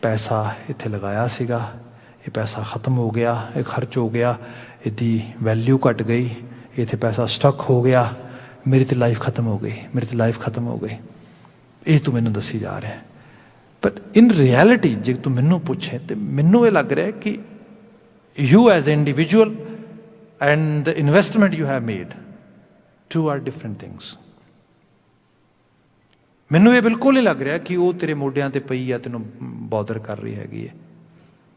ਪੈਸਾ ਇੱਥੇ ਲਗਾਇਆ ਸੀਗਾ, ਇਹ ਪੈਸਾ ਖਤਮ ਹੋ ਗਿਆ, ਇਹ ਖਰਚ ਹੋ ਗਿਆ, ਇਹਦੀ ਵੈਲਿਊ ਘੱਟ ਗਈ, ਇੱਥੇ ਪੈਸਾ ਸਟਕ ਹੋ ਗਿਆ, ਮੇਰੀ ਤਾਂ ਲਾਈਫ ਖਤਮ ਹੋ ਗਈ, ਮੇਰੀ ਤਾਂ ਲਾਈਫ ਖਤਮ ਹੋ ਗਈ। ਇਹ ਤੂੰ ਮੈਨੂੰ ਦੱਸੀ ਜਾ ਰਿਹਾ। ਬਟ ਇਨ ਰਿਐਲਿਟੀ ਜੇ ਤੂੰ ਮੈਨੂੰ ਪੁੱਛੇ ਤਾਂ ਮੈਨੂੰ ਇਹ ਲੱਗ ਰਿਹਾ ਕਿ you as a individual and the investment you have made, two are different things. ਮੈਨੂੰ ਇਹ ਬਿਲਕੁਲ ਨਹੀਂ ਲੱਗ ਰਿਹਾ ਕਿ ਉਹ ਤੇਰੇ ਮੋਢਿਆਂ 'ਤੇ ਪਈ ਆ, ਤੈਨੂੰ ਬੌਦਰ ਕਰ ਰਹੀ ਹੈਗੀ ਹੈ।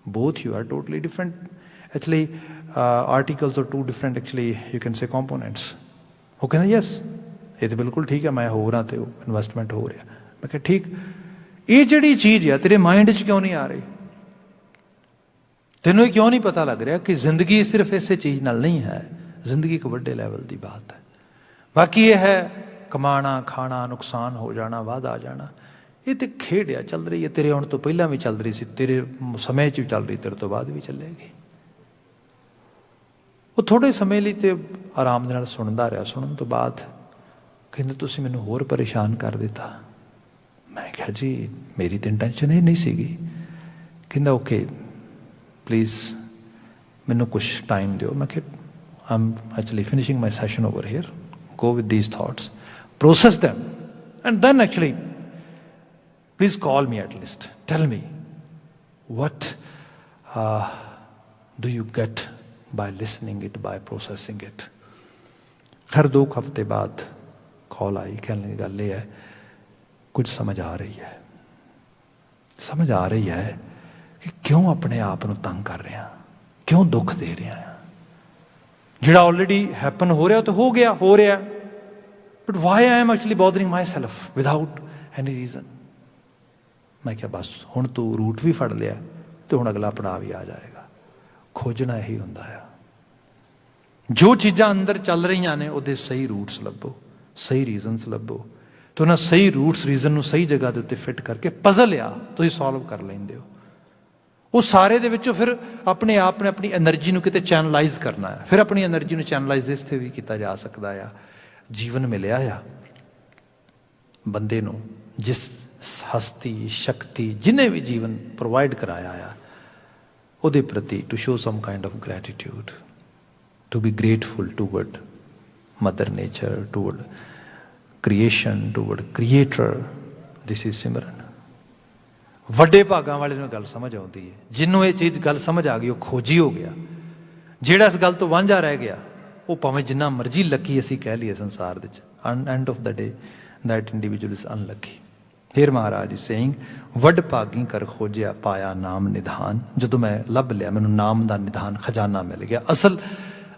Both you are totally different. Actually, articles are two different, actually, you can say components. ਉਹ ਕਹਿੰਦਾ ਯੈਸ ਇਹ ਤਾਂ ਬਿਲਕੁਲ ਠੀਕ ਹੈ, ਮੈਂ ਹੋ ਰਹਾ ਅਤੇ ਉਹ ਇਨਵੈਸਟਮੈਂਟ ਹੋ ਰਿਹਾ। ਮੈਂ ਕਿਹਾ ਠੀਕ, ਇਹ ਜਿਹੜੀ ਚੀਜ਼ ਆ ਤੇਰੇ ਮਾਇੰਡ 'ਚ ਕਿਉਂ ਨਹੀਂ ਆ ਰਹੀ? ਤੈਨੂੰ ਇਹ ਕਿਉਂ ਨਹੀਂ ਪਤਾ ਲੱਗ ਰਿਹਾ ਕਿ ਜ਼ਿੰਦਗੀ ਸਿਰਫ ਇਸੇ ਚੀਜ਼ ਨਾਲ ਨਹੀਂ ਹੈ, ਜ਼ਿੰਦਗੀ ਇੱਕ ਵੱਡੇ ਲੈਵਲ ਦੀ ਬਾਤ ਹੈ। ਬਾਕੀ ਇਹ ਹੈ ਕਮਾਣਾ, ਖਾਣਾ, ਨੁਕਸਾਨ ਹੋ ਜਾਣਾ, ਵਾਧ ਆ ਜਾਣਾ, ਇਹ ਤਾਂ ਖੇਡ ਆ, ਚੱਲ ਰਹੀ ਹੈ। ਤੇਰੇ ਆਉਣ ਤੋਂ ਪਹਿਲਾਂ ਵੀ ਚੱਲ ਰਹੀ ਸੀ, ਤੇਰੇ ਸਮੇਂ 'ਚ ਵੀ ਚੱਲ ਰਹੀ, ਤੇਰੇ ਤੋਂ ਬਾਅਦ ਵੀ ਚੱਲੇਗੀ। ਉਹ ਥੋੜ੍ਹੇ ਸਮੇਂ ਲਈ ਤੇ ਆਰਾਮ ਦੇ ਨਾਲ ਸੁਣਦਾ ਰਿਹਾ। ਸੁਣਨ ਤੋਂ ਬਾਅਦ ਕਹਿੰਦੇ ਤੁਸੀਂ ਮੈਨੂੰ ਹੋਰ ਪਰੇਸ਼ਾਨ ਕਰ ਦਿੱਤਾ। ਮੈਂ ਕਿਹਾ ਜੀ ਮੇਰੀ ਤਾਂ ਇੰਟੈਂਸ਼ਨ ਇਹ ਨਹੀਂ ਸੀਗੀ। ਕਹਿੰਦਾ ਓਕੇ ਪਲੀਜ਼ ਮੈਨੂੰ ਕੁਛ ਟਾਈਮ ਦਿਓ। ਮੈਂ ਕਿਹਾ I'm actually finishing my session over here, go with these thoughts, process them, and then actually please call me at least. Tell me, what do you get by listening it, by processing it? खैर 2 हफ्ते बाद कॉल आई, कहने की गल है कुछ समझ आ रही है कि क्यों अपने आप को तंग कर रहे हैं, क्यों दुख दे रहे हैं। जिहड़ा ऑलरेडी हैपन हो रहा तो हो रहा, but why I am actually bothering myself without any reason. मैं क्या बस हुण तू रूट भी फड़ लिया तो हुण अगला पड़ाव भी आ जाएगा। खोजना यही हुंदा है। ਜੋ ਚੀਜ਼ਾਂ ਅੰਦਰ ਚੱਲ ਰਹੀਆਂ ਨੇ ਉਹਦੇ ਸਹੀ ਰੂਟਸ ਲੱਭੋ, ਸਹੀ ਰੀਜ਼ਨਸ ਲੱਭੋ, ਤੇ ਉਹਨਾਂ ਸਹੀ ਰੂਟਸ ਰੀਜ਼ਨ ਨੂੰ ਸਹੀ ਜਗ੍ਹਾ ਦੇ ਉੱਤੇ ਫਿੱਟ ਕਰਕੇ ਪਜ਼ਲ ਆ ਤੁਸੀਂ ਸੋਲਵ ਕਰ ਲੈਂਦੇ ਹੋ। ਉਹ ਸਾਰੇ ਦੇ ਵਿੱਚੋਂ ਫਿਰ ਆਪਣੇ ਆਪ ਨੇ ਆਪਣੀ એનર્ਜੀ ਨੂੰ ਕਿਤੇ ਚੈਨਲਾਈਜ਼ ਕਰਨਾ ਹੈ। ਫਿਰ ਆਪਣੀ એનર્ਜੀ ਨੂੰ ਚੈਨਲਾਈਜ਼ ਇਸ 'ਤੇ ਵੀ ਕੀਤਾ ਜਾ ਸਕਦਾ ਆ। ਜੀਵਨ ਮਿਲਿਆ ਆ ਬੰਦੇ ਨੂੰ, ਜਿਸ ਹਸਤੀ ਸ਼ਕਤੀ ਜਿਹਨੇ ਵੀ ਜੀਵਨ ਪ੍ਰੋਵਾਈਡ ਕਰਾਇਆ ਆ, ਉਹਦੇ ਪ੍ਰਤੀ to show some kind of gratitude, to be grateful toward mother nature, toward creation, toward creator. This is Simran. ਵੱਡੇ ਭਾਗਾਂ ਵਾਲੇ ਨੂੰ ਗੱਲ ਸਮਝ ਆਉਂਦੀ ਹੈ। ਜਿਹਨੂੰ ਇਹ ਚੀਜ਼ ਗੱਲ ਸਮਝ ਆ ਗਈ ਉਹ ਖੋਜੀ ਹੋ ਗਿਆ। ਜਿਹੜਾ ਇਸ ਗੱਲ ਤੋਂ ਵਾਂਝਾ ਰਹਿ ਗਿਆ ਉਹ ਭਾਵੇਂ ਜਿੰਨਾ ਮਰਜ਼ੀ ਲੱਕੀ ਅਸੀਂ ਕਹਿ ਲਈਏ ਸੰਸਾਰ ਦੇ 'ਚ, end of the they that individual is unlucky. ਫਿਰ ਮਹਾਰਾਜ ਇਜ਼ ਸੇਇੰਗ, ਵੱਡ ਭਾਗੀ ਕਰ ਖੋਜਿਆ ਪਾਇਆ ਨਾਮ ਨਿਧਾਨ। ਜਦੋਂ ਮੈਂ ਲੱਭ ਲਿਆ, ਮੈਨੂੰ ਨਾਮ ਦਾ ਨਿਧਾਨ ਖਜ਼ਾਨਾ ਮਿਲ ਗਿਆ। ਅਸਲ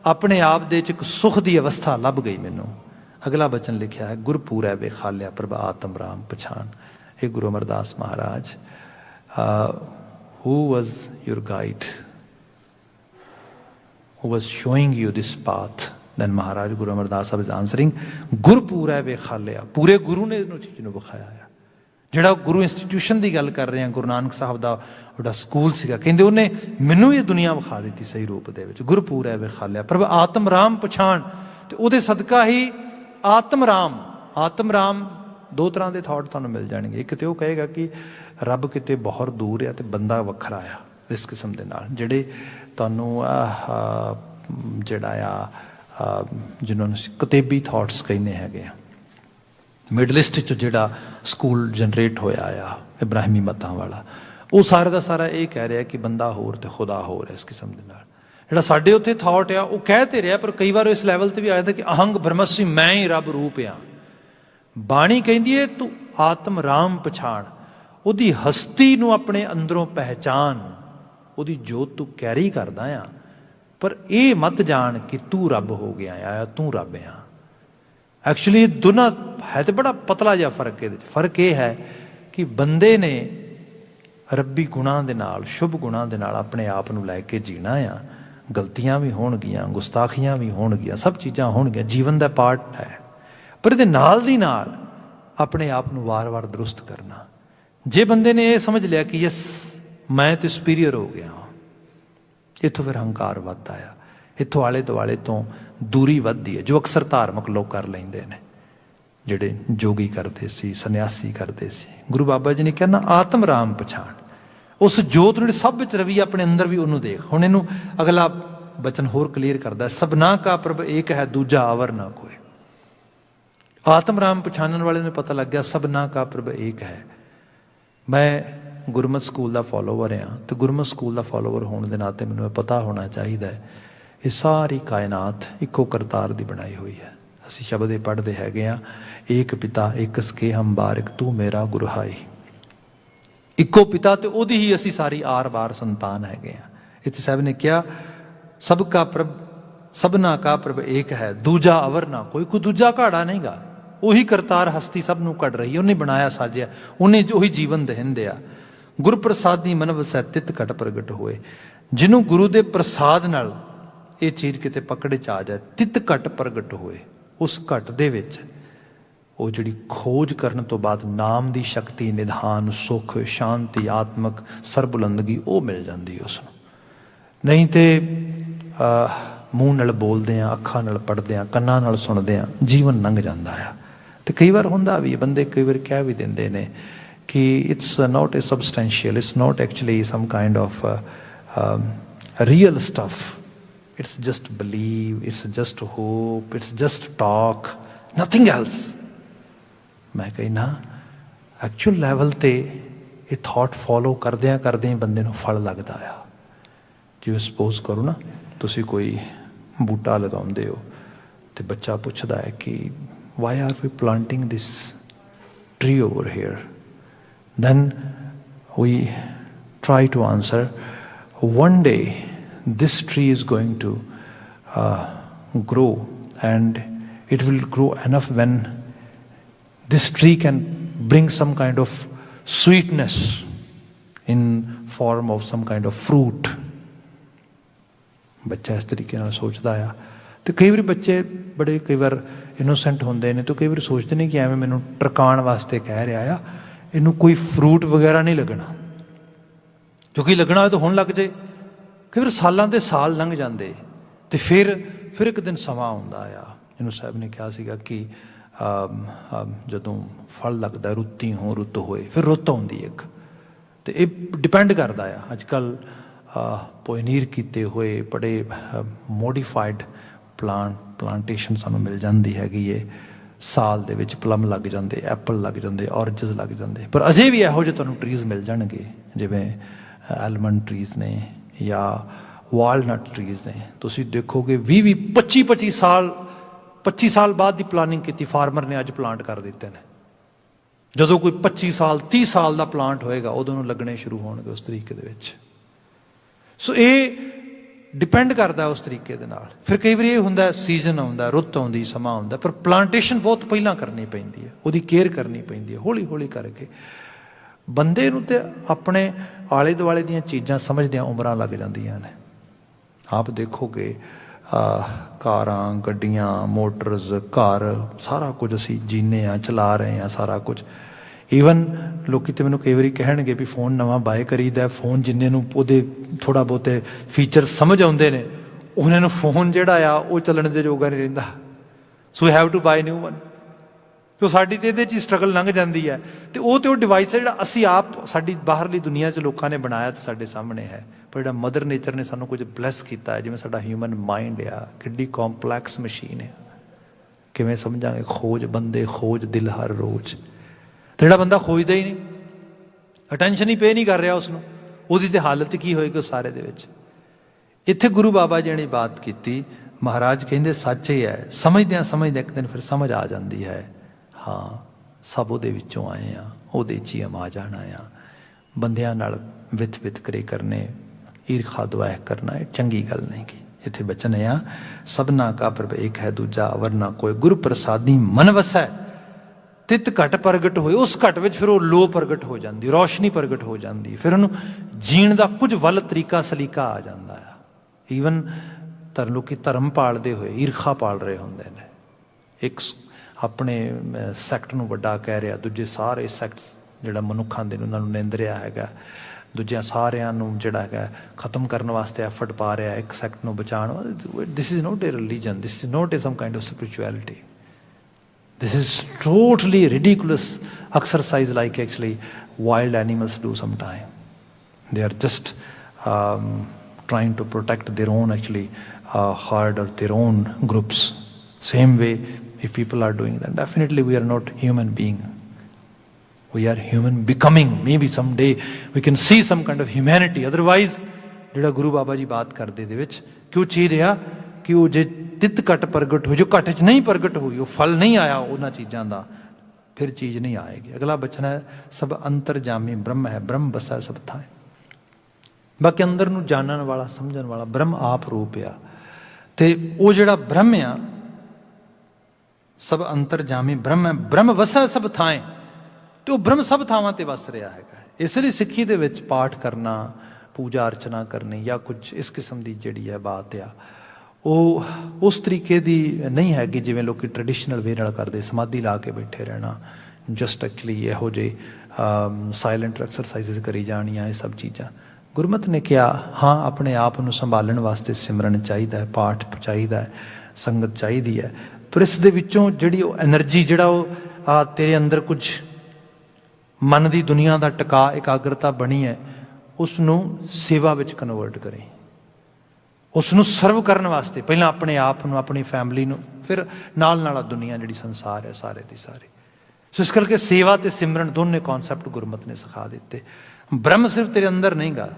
ਆਪਣੇ ਆਪ ਦੇ 'ਚ ਇੱਕ ਸੁਖ ਦੀ ਅਵਸਥਾ ਲੱਭ ਗਈ ਮੈਨੂੰ। ਅਗਲਾ ਬਚਨ ਲਿਖਿਆ ਹੈ, ਗੁਰਪੂਰੈ ਵੇਖਾਲਿਆ ਪ੍ਰਭ ਆਤਮ ਰਾਮ ਪਛਾਣ। ਇਹ Guru Amardas Maharaj, who was your guide, who was showing you this path? Then Maharaj Guru Amar Das is answering, ਗੁਰਪੂਰੈ ਵੇਖਾਲਿਆ। ਪੂਰੇ ਗੁਰੂ ਨੇ ਇਹਨੂੰ ਚੀਜ਼ ਨੂੰ ਵਿਖਾਇਆ ਆ। ਜਿਹੜਾ ਗੁਰੂ ਇੰਸਟੀਟਿਊਸ਼ਨ ਦੀ ਗੱਲ ਕਰ ਰਹੇ ਹਾਂ, ਗੁਰੂ ਨਾਨਕ ਸਾਹਿਬ ਦਾ ਉਹਦਾ ਸਕੂਲ ਸੀਗਾ, ਕਹਿੰਦੇ ਉਹਨੇ ਮੈਨੂੰ ਇਹ ਦੁਨੀਆ ਵਿਖਾ ਦਿੱਤੀ ਸਹੀ ਰੂਪ ਦੇ ਵਿੱਚ। ਗੁਰਪੂਰੈ ਵੇਖਾਲਿਆ ਪ੍ਰਭ ਆਤਮ ਰਾਮ ਪਛਾਣ। ਤੇ ਉਹਦੇ ਸਦਕਾ ਹੀ ਆਤਮ ਰਾਮ ਦੋ ਤਰ੍ਹਾਂ ਦੇ ਥਾਟ ਤੁਹਾਨੂੰ ਮਿਲ ਜਾਣਗੇ। ਇੱਕ ਤੇ ਉਹ ਕਹੇਗਾ ਕਿ ਰੱਬ ਕਿਤੇ ਬਹੁਤ ਦੂਰ ਆ ਤੇ ਬੰਦਾ ਵੱਖਰਾ ਆ, ਇਸ ਕਿਸਮ ਦੇ ਨਾਲ ਜਿਹੜੇ ਤੁਹਾਨੂੰ ਜਿਹੜਾ ਆ ਜਿਹਨਾਂ ਨੂੰ ਕਿਤਾਬੀ ਥਾਟਸ ਕਹਿੰਦੇ ਹੈਗੇ ਆ। ਮਿਡਲ ਈਸਟ 'ਚ ਜਿਹੜਾ ਸਕੂਲ ਜਨਰੇਟ ਹੋਇਆ ਆ ਇਬਰਾਹਿਮੀ ਮਤਾਂ ਵਾਲਾ, ਉਹ ਸਾਰਾ ਦਾ ਸਾਰਾ ਇਹ ਕਹਿ ਰਿਹਾ ਕਿ ਬੰਦਾ ਹੋਰ ਤੇ ਖੁਦਾ ਹੋਰ ਹੈ। ਇਸ ਕਿਸਮ ਦੇ ਨਾਲ ਜਿਹੜਾ ਸਾਡੇ ਉੱਥੇ ਥਾਟ ਆ ਉਹ ਕਹਿ ਤੇ ਰਿਹਾ, ਪਰ ਕਈ ਵਾਰ ਇਸ ਲੈਵਲ 'ਤੇ ਵੀ ਆ ਜਾਂਦਾ ਕਿ ਅਹੰਗ ਬ੍ਰਹਮਸੀ, ਮੈਂ ਹੀ ਰੱਬ ਰੂਪ ਆ। ਬਾਣੀ ਕਹਿੰਦੀ ਹੈ ਤੂੰ ਆਤਮ ਰਾਮ ਪਛਾਣ, ਉਹਦੀ ਹਸਤੀ ਨੂੰ ਆਪਣੇ ਅੰਦਰੋਂ ਪਹਿਚਾਨ, ਉਹਦੀ ਜੋਤ ਤੂੰ ਕੈਰੀ ਕਰਦਾ ਆ। ਪਰ ਇਹ ਮਤ ਜਾਣ ਕਿ ਤੂੰ ਰੱਬ ਹੋ ਗਿਆ ਆ, ਤੂੰ ਰੱਬ ਆ। ਐਕਚੁਅਲੀ ਦੋਨਾਂ ਹੈ ਤੇ ਬੜਾ ਪਤਲਾ ਜਿਹਾ ਫਰਕ ਇਹਦੇ 'ਚ। ਫਰਕ ਇਹ ਹੈ ਕਿ ਬੰਦੇ ਨੇ ਰੱਬੀ ਗੁਣਾਂ ਦੇ ਨਾਲ, ਸ਼ੁਭ ਗੁਣਾਂ ਦੇ ਨਾਲ ਆਪਣੇ ਆਪ ਨੂੰ ਲੈ ਕੇ ਜੀਣਾ ਆ। ਗਲਤੀਆਂ ਵੀ ਹੋਣਗੀਆਂ, ਗੁਸਤਾਖੀਆਂ ਵੀ ਹੋਣਗੀਆਂ, ਸਭ ਚੀਜ਼ਾਂ ਹੋਣਗੀਆਂ, ਜੀਵਨ ਦਾ ਪਾਰਟ ਹੈ। ਪਰ ਇਹਦੇ ਨਾਲ ਦੀ ਨਾਲ ਆਪਣੇ ਆਪ ਨੂੰ ਵਾਰ-ਵਾਰ ਦਰੁਸਤ ਕਰਨਾ। ਜੇ ਬੰਦੇ ਨੇ ਇਹ ਸਮਝ ਲਿਆ ਕਿ ਯਸ ਮੈਂ ਤੇ ਸੁਪੀਰੀਅਰ ਹੋ ਗਿਆ, ਇੱਥੋਂ ਫਿਰ ਹੰਕਾਰ ਵੱਧਦਾ ਆ। ਇੱਥੋਂ ਆਲੇ ਦੁਆਲੇ ਤੋਂ ਦੂਰੀ ਵੱਧਦੀ ਹੈ, ਜੋ ਅਕਸਰ ਧਾਰਮਿਕ ਲੋਕ ਕਰ ਲੈਂਦੇ ਨੇ, ਜਿਹੜੇ ਜੋਗੀ ਕਰਦੇ ਸੀ, ਸੰਨਿਆਸੀ ਕਰਦੇ ਸੀ। ਗੁਰੂ ਬਾਬਾ ਜੀ ਨੇ ਕਿਹਾ ਨਾ, ਆਤਮ ਰਾਮ ਪਛਾਣ। ਉਸ ਜੋਤ ਨੂੰ ਸਭ ਵਿੱਚ ਰਵੀ, ਆਪਣੇ ਅੰਦਰ ਵੀ ਉਹਨੂੰ ਦੇਖ। ਹੁਣ ਇਹਨੂੰ ਅਗਲਾ ਬਚਨ ਹੋਰ ਕਲੀਅਰ ਕਰਦਾ, ਸਭਨਾ ਕਾ ਪ੍ਰਭ ਏਕ ਹੈ, ਦੂਜਾ ਅਵਰ ਨਾ ਕੋਈ। ਆਤਮ ਰਾਮ ਪਛਾਣਨ ਵਾਲੇ ਨੂੰ ਪਤਾ ਲੱਗ ਗਿਆ ਸਭਨਾ ਕਾ ਪ੍ਰਭ ਏਕ ਹੈ। ਮੈਂ ਗੁਰਮਤਿ ਸਕੂਲ ਦਾ ਫੋਲੋਵਰ ਹਾਂ, ਤੇ ਗੁਰਮਤਿ ਸਕੂਲ ਦਾ ਫੋਲੋਵਰ ਹੋਣ ਦੇ ਨਾਤੇ ਮੈਨੂੰ ਇਹ ਪਤਾ ਹੋਣਾ ਚਾਹੀਦਾ ਹੈ ਇਹ ਸਾਰੀ ਕਾਇਨਾਤ ਇੱਕੋ ਕਰਤਾਰ ਦੀ ਬਣਾਈ ਹੋਈ ਹੈ। ਅਸੀਂ ਸ਼ਬਦ ਇਹ ਪੜ੍ਹਦੇ ਹੈਗੇ ਹਾਂ, ਏਕ ਪਿਤਾ ਏਕ ਸਕੇ ਹਮ ਬਾਰਿਕ ਤੂੰ ਮੇਰਾ ਗੁਰਹਾਈ। ਇੱਕੋ ਪਿਤਾ ਤੇ ਉਹਦੀ ਹੀ ਅਸੀਂ ਸਾਰੀ ਆਰ-ਬਾਰ ਸੰਤਾਨ ਹੈਗੇ ਹਾਂ। ਇੱਥੇ ਸਾਹਿਬ ਨੇ ਕਿਹਾ ਸਭ ਕਾ ਪ੍ਰਭ, ਸਭਨਾ ਕਾ ਪ੍ਰਭ ਏਕ ਹੈ, ਦੂਜਾ ਅਵਰ ਨਾ ਕੋਈ। ਕੋਈ ਦੂਜਾ ਘਾੜਾ ਨਹੀਂ ਗਾ। ਉਹੀ ਕਰਤਾਰ ਹਸਤੀ ਸਭ ਨੂੰ ਕੱਢ ਰਹੀ ਹੈ, ਉਹਨੇ ਬਣਾਇਆ ਸਾਜਿਆ, ਉਹਨੇ ਉਹੀ ਜੀਵਨ ਦੇਹਿੰਦੇ ਆ। ਗੁਰ ਪ੍ਰਸਾਦੀ ਮਨ ਵਸੈ ਤਿਤ ਘਟ ਪ੍ਰਗਟ ਹੋਏ। ਜਿਹਨੂੰ ਗੁਰੂ ਦੇ ਪ੍ਰਸਾਦ ਨਾਲ ਇਹ ਚੀਜ਼ ਕਿਤੇ ਪਕੜੇ 'ਚ ਆ ਜਾਏ, ਤਿਤ ਘਟ ਪ੍ਰਗਟ ਹੋਏ, ਉਸ ਘਟ ਦੇ ਵਿੱਚ ਉਹ ਜਿਹੜੀ ਖੋਜ ਕਰਨ ਤੋਂ ਬਾਅਦ ਨਾਮ ਦੀ ਸ਼ਕਤੀ, ਨਿਧਾਨ, ਸੁੱਖ, ਸ਼ਾਂਤੀ, ਆਤਮਕ ਸਰਬੁਲੰਦਗੀ ਉਹ ਮਿਲ ਜਾਂਦੀ ਉਸ ਨੂੰ। ਨਹੀਂ ਤੇ ਮੂੰਹ ਨਾਲ ਬੋਲਦੇ ਹਾਂ, ਅੱਖਾਂ ਨਾਲ ਪੜ੍ਹਦੇ ਹਾਂ, ਕੰਨਾਂ ਨਾਲ ਸੁਣਦੇ ਹਾਂ, ਜੀਵਨ ਲੰਘ ਜਾਂਦਾ ਆ। ਤੇ ਕਈ ਵਾਰ ਹੁੰਦਾ ਵੀ ਬੰਦੇ ਕਈ ਵਾਰ ਕਹਿ ਵੀ ਦਿੰਦੇ ਨੇ ਕਿ it's not a substantial, it's not actually some kind of real stuff, it's just believe, it's just hope, it's just talk, nothing else. ਮੈਂ ਕਹਿਣਾ ਐਕਚੁਅਲ ਲੈਵਲ 'ਤੇ ਇਹ ਥਾਟ ਫੋਲੋ ਕਰਦਿਆਂ ਕਰਦਿਆਂ ਬੰਦੇ ਨੂੰ ਫਲ ਲੱਗਦਾ ਆ। ਜਿਵੇਂ ਸਪੋਜ਼ ਕਰੋ ਨਾ, ਤੁਸੀਂ ਕੋਈ ਬੂਟਾ ਲਗਾਉਂਦੇ ਹੋ ਤੇ ਬੱਚਾ ਪੁੱਛਦਾ ਹੈ ਕਿ why are we planting this tree over here, then we try to answer, one day this tree is going to grow, and it will grow enough when this tree can bring some kind of sweetness in form of some kind of fruit. ਬੱਚਾ ਇਸ ਤਰੀਕੇ ਨਾਲ ਸੋਚਦਾ ਆ। तो कई बार बच्चे बड़े कई बार इनोसेंट होंगे ने, तो कई बार सोचते हैं कि एवं मैनू टरकाण वास्ते कह रहा आ, इनू कोई फ्रूट वगैरह नहीं लगना, क्योंकि लगना हो तो हुण लग जाए। कई बार सालों के साल लंघ जाते, तो फिर एक दिन समा आउंदा आ, जिन्होंने साहब ने कहा सीगा कि जदों फल लगता रुत्ती हो रुत होए, फिर रुत आउंदी एक। तो ये डिपेंड करता है, अजकल पोयनीर किए हुए बड़े मोडिफाइड प्लांटेशन सानू मिल जाती हैगी है, साल दे विच प्लम लग जाते, एप्पल लग जाते, ऑरेंजिस लग जाते, पर अजे भी यहो जिहे तुहानू ट्रीज़ मिल जाणगे जिवें एलमंड ट्रीज़ ने या वालनट ट्रीज़ ने। तुसीं देखोगे 20-25 साल 25 साल बाद की प्लानिंग की फार्मर ने अज प्लांट कर दिते हैं। जो कोई 25 साल 30 साल का प्लांट होएगा उदों लगने शुरू होणगे उस तरीके दे विच। सो ये डिपेंड करता है उस तरीके दे नाल। फिर कई बार ये हुंदा सीजन आउंदा, रुत आउंदी, समा आउंदा, पर प्लांटेशन बहुत पहलां करनी पैंदी है, उहदी केयर करनी पैंदी है, हौली हौली करके। बंदे नूं ते अपने आले दुआले दीयां चीज़ां समझदियां उमरां लग जांदियां ने। आप देखोगे कारां गड्डियां मोटरस घर सारा कुछ असी जीने चला रहे हैं, सारा कुछ। ईवन लोग तो मैनू कई बार कहणगे भी फोन नवा बाय करीदा, फोन जिन्ने उहदे थोड़ा बहुते फीचर समझ आउंदे ने उन्होंने फोन जिहड़ा आ वो चलण दे जोगा नहीं रहिंदा। So we have to buy new one. तो साडी ते इहदे च स्ट्रगल लंघ जाती है। तो वो डिवाइस है जिहड़ा असी आप साडी बाहरली दुनिया च लोगों ने बनाया तो साडे सामने है, पर जिहड़ा मदर नेचर ने सानू कुछ ब्लैस किया है, जिवें साडा ह्यूमन माइंड आ किड्डी कॉम्पलैक्स मशीन है, किवें समझांगे खोज बंदे खोज दिल हर रोज। तो जिहड़ा बंदा खोजदा ही नहीं, अटेंशन ही पे नहीं कर रहा उसनूं, उहदी ते हालत की होएगी उस सारे दे विच। इत्थे गुरु बाबा जी ने बात की, महाराज कहिंदे सच ही है, समझद्यां समझद्यां एक दिन फिर समझ आ जाती है, हाँ सब उहदे विचों आए आ, उहदे च ही आ जाना आ। बंदियां नाल वितकरे करने, ईरखा दुआह करना ये चंगी गल नहीं की। इत्थे बचन आ सबना का प्रभ एक है दूजा अवर ना कोई, गुरु प्रसादी मन वसै तित घट प्रगट होए। उस घट विच फिर वो लो प्रगट हो जाती, रोशनी प्रगट हो जाती, फिर उन्होंने जीण का कुछ वल तरीका सलीका आ जाता है। ईवन लोग धर्म पालते हुए ईरखा पाल रहे होंगे ने, एक अपने सैक्ट नूं वड्डा कह रहा, दूजे सारे सैक्ट जिहड़ा मनुखां दे उन्होंने निंदरिया हैगा, दूजिया सारियां नूं जिहड़ा हैगा खत्म करने वास्ते एफर्ट पा रहा, एक सैक्ट नूं बचाउण। This is not a religion, this is not a some kind of spirituality. This is totally ridiculous exercise like actually wild animals do sometime. They are just trying to protect their own actually herd or their own groups. Same way if people are doing that, definitely we are not human being. We are human becoming. Maybe someday we can see some kind of humanity. Otherwise, जिहड़ा गुरु बाबा जी बात करते दे विच क्यों चीज़ रहा कि वो जे तित घट प्रगट हो, जो घट च नहीं प्रगट हुई, वो फल नहीं आया उन्होंने चीज़ों का, फिर चीज़ नहीं आएगी। अगला बचन है सब अंतरजामी ब्रह्म है, ब्रह्म बसा सब थाएं। बाकी अंदर नूं जानन वाला समझण वाला ब्रह्म आप रूप आ, तो वो जिहड़ा ब्रह्म आ सब अंतरजामी ब्रह्म है, ब्रह्म वसा सब थाएं, तो ब्रह्म सब थावां ते वस रहा है। इसलिए सिੱਖੀ दे विच पाठ करना, पूजा अर्चना करनी या कुछ इस किस्म की जिहड़ी है बात आ, वो उस तरीके की नहीं है कि जिवें लोग ट्रैडिशनल वे नाल करते, समाधि ला के बैठे रहना, जस्ट एक्चुअली यहो जे साइलेंट एक्सरसाइजिज करी जानियां, ये सब चीज़ां। गुरमत ने कहा हाँ अपने आप नूं संभालण वास्ते सिमरन चाहिए, पाठ चाहिए, संगत चाहिए है, पर इस दे विचों जिहड़ी एनर्जी जिहड़ा तेरे अंदर कुछ मन की दुनिया का टिका एकाग्रता बनी है, उसनूं सेवा विच कन्वर्ट करें, उसनूं सर्व करने वास्ते पहला अपने आप नूं, अपनी फैमिली नूं, फिर नाल नाल दुनिया जिहड़ी संसार है सारे दी सारी। सो इस करके सेवा ते सिमरन दोनों कॉन्सैप्ट गुरमत ने सिखा दिते। ब्रह्म सिर्फ तेरे अंदर नहीं गा,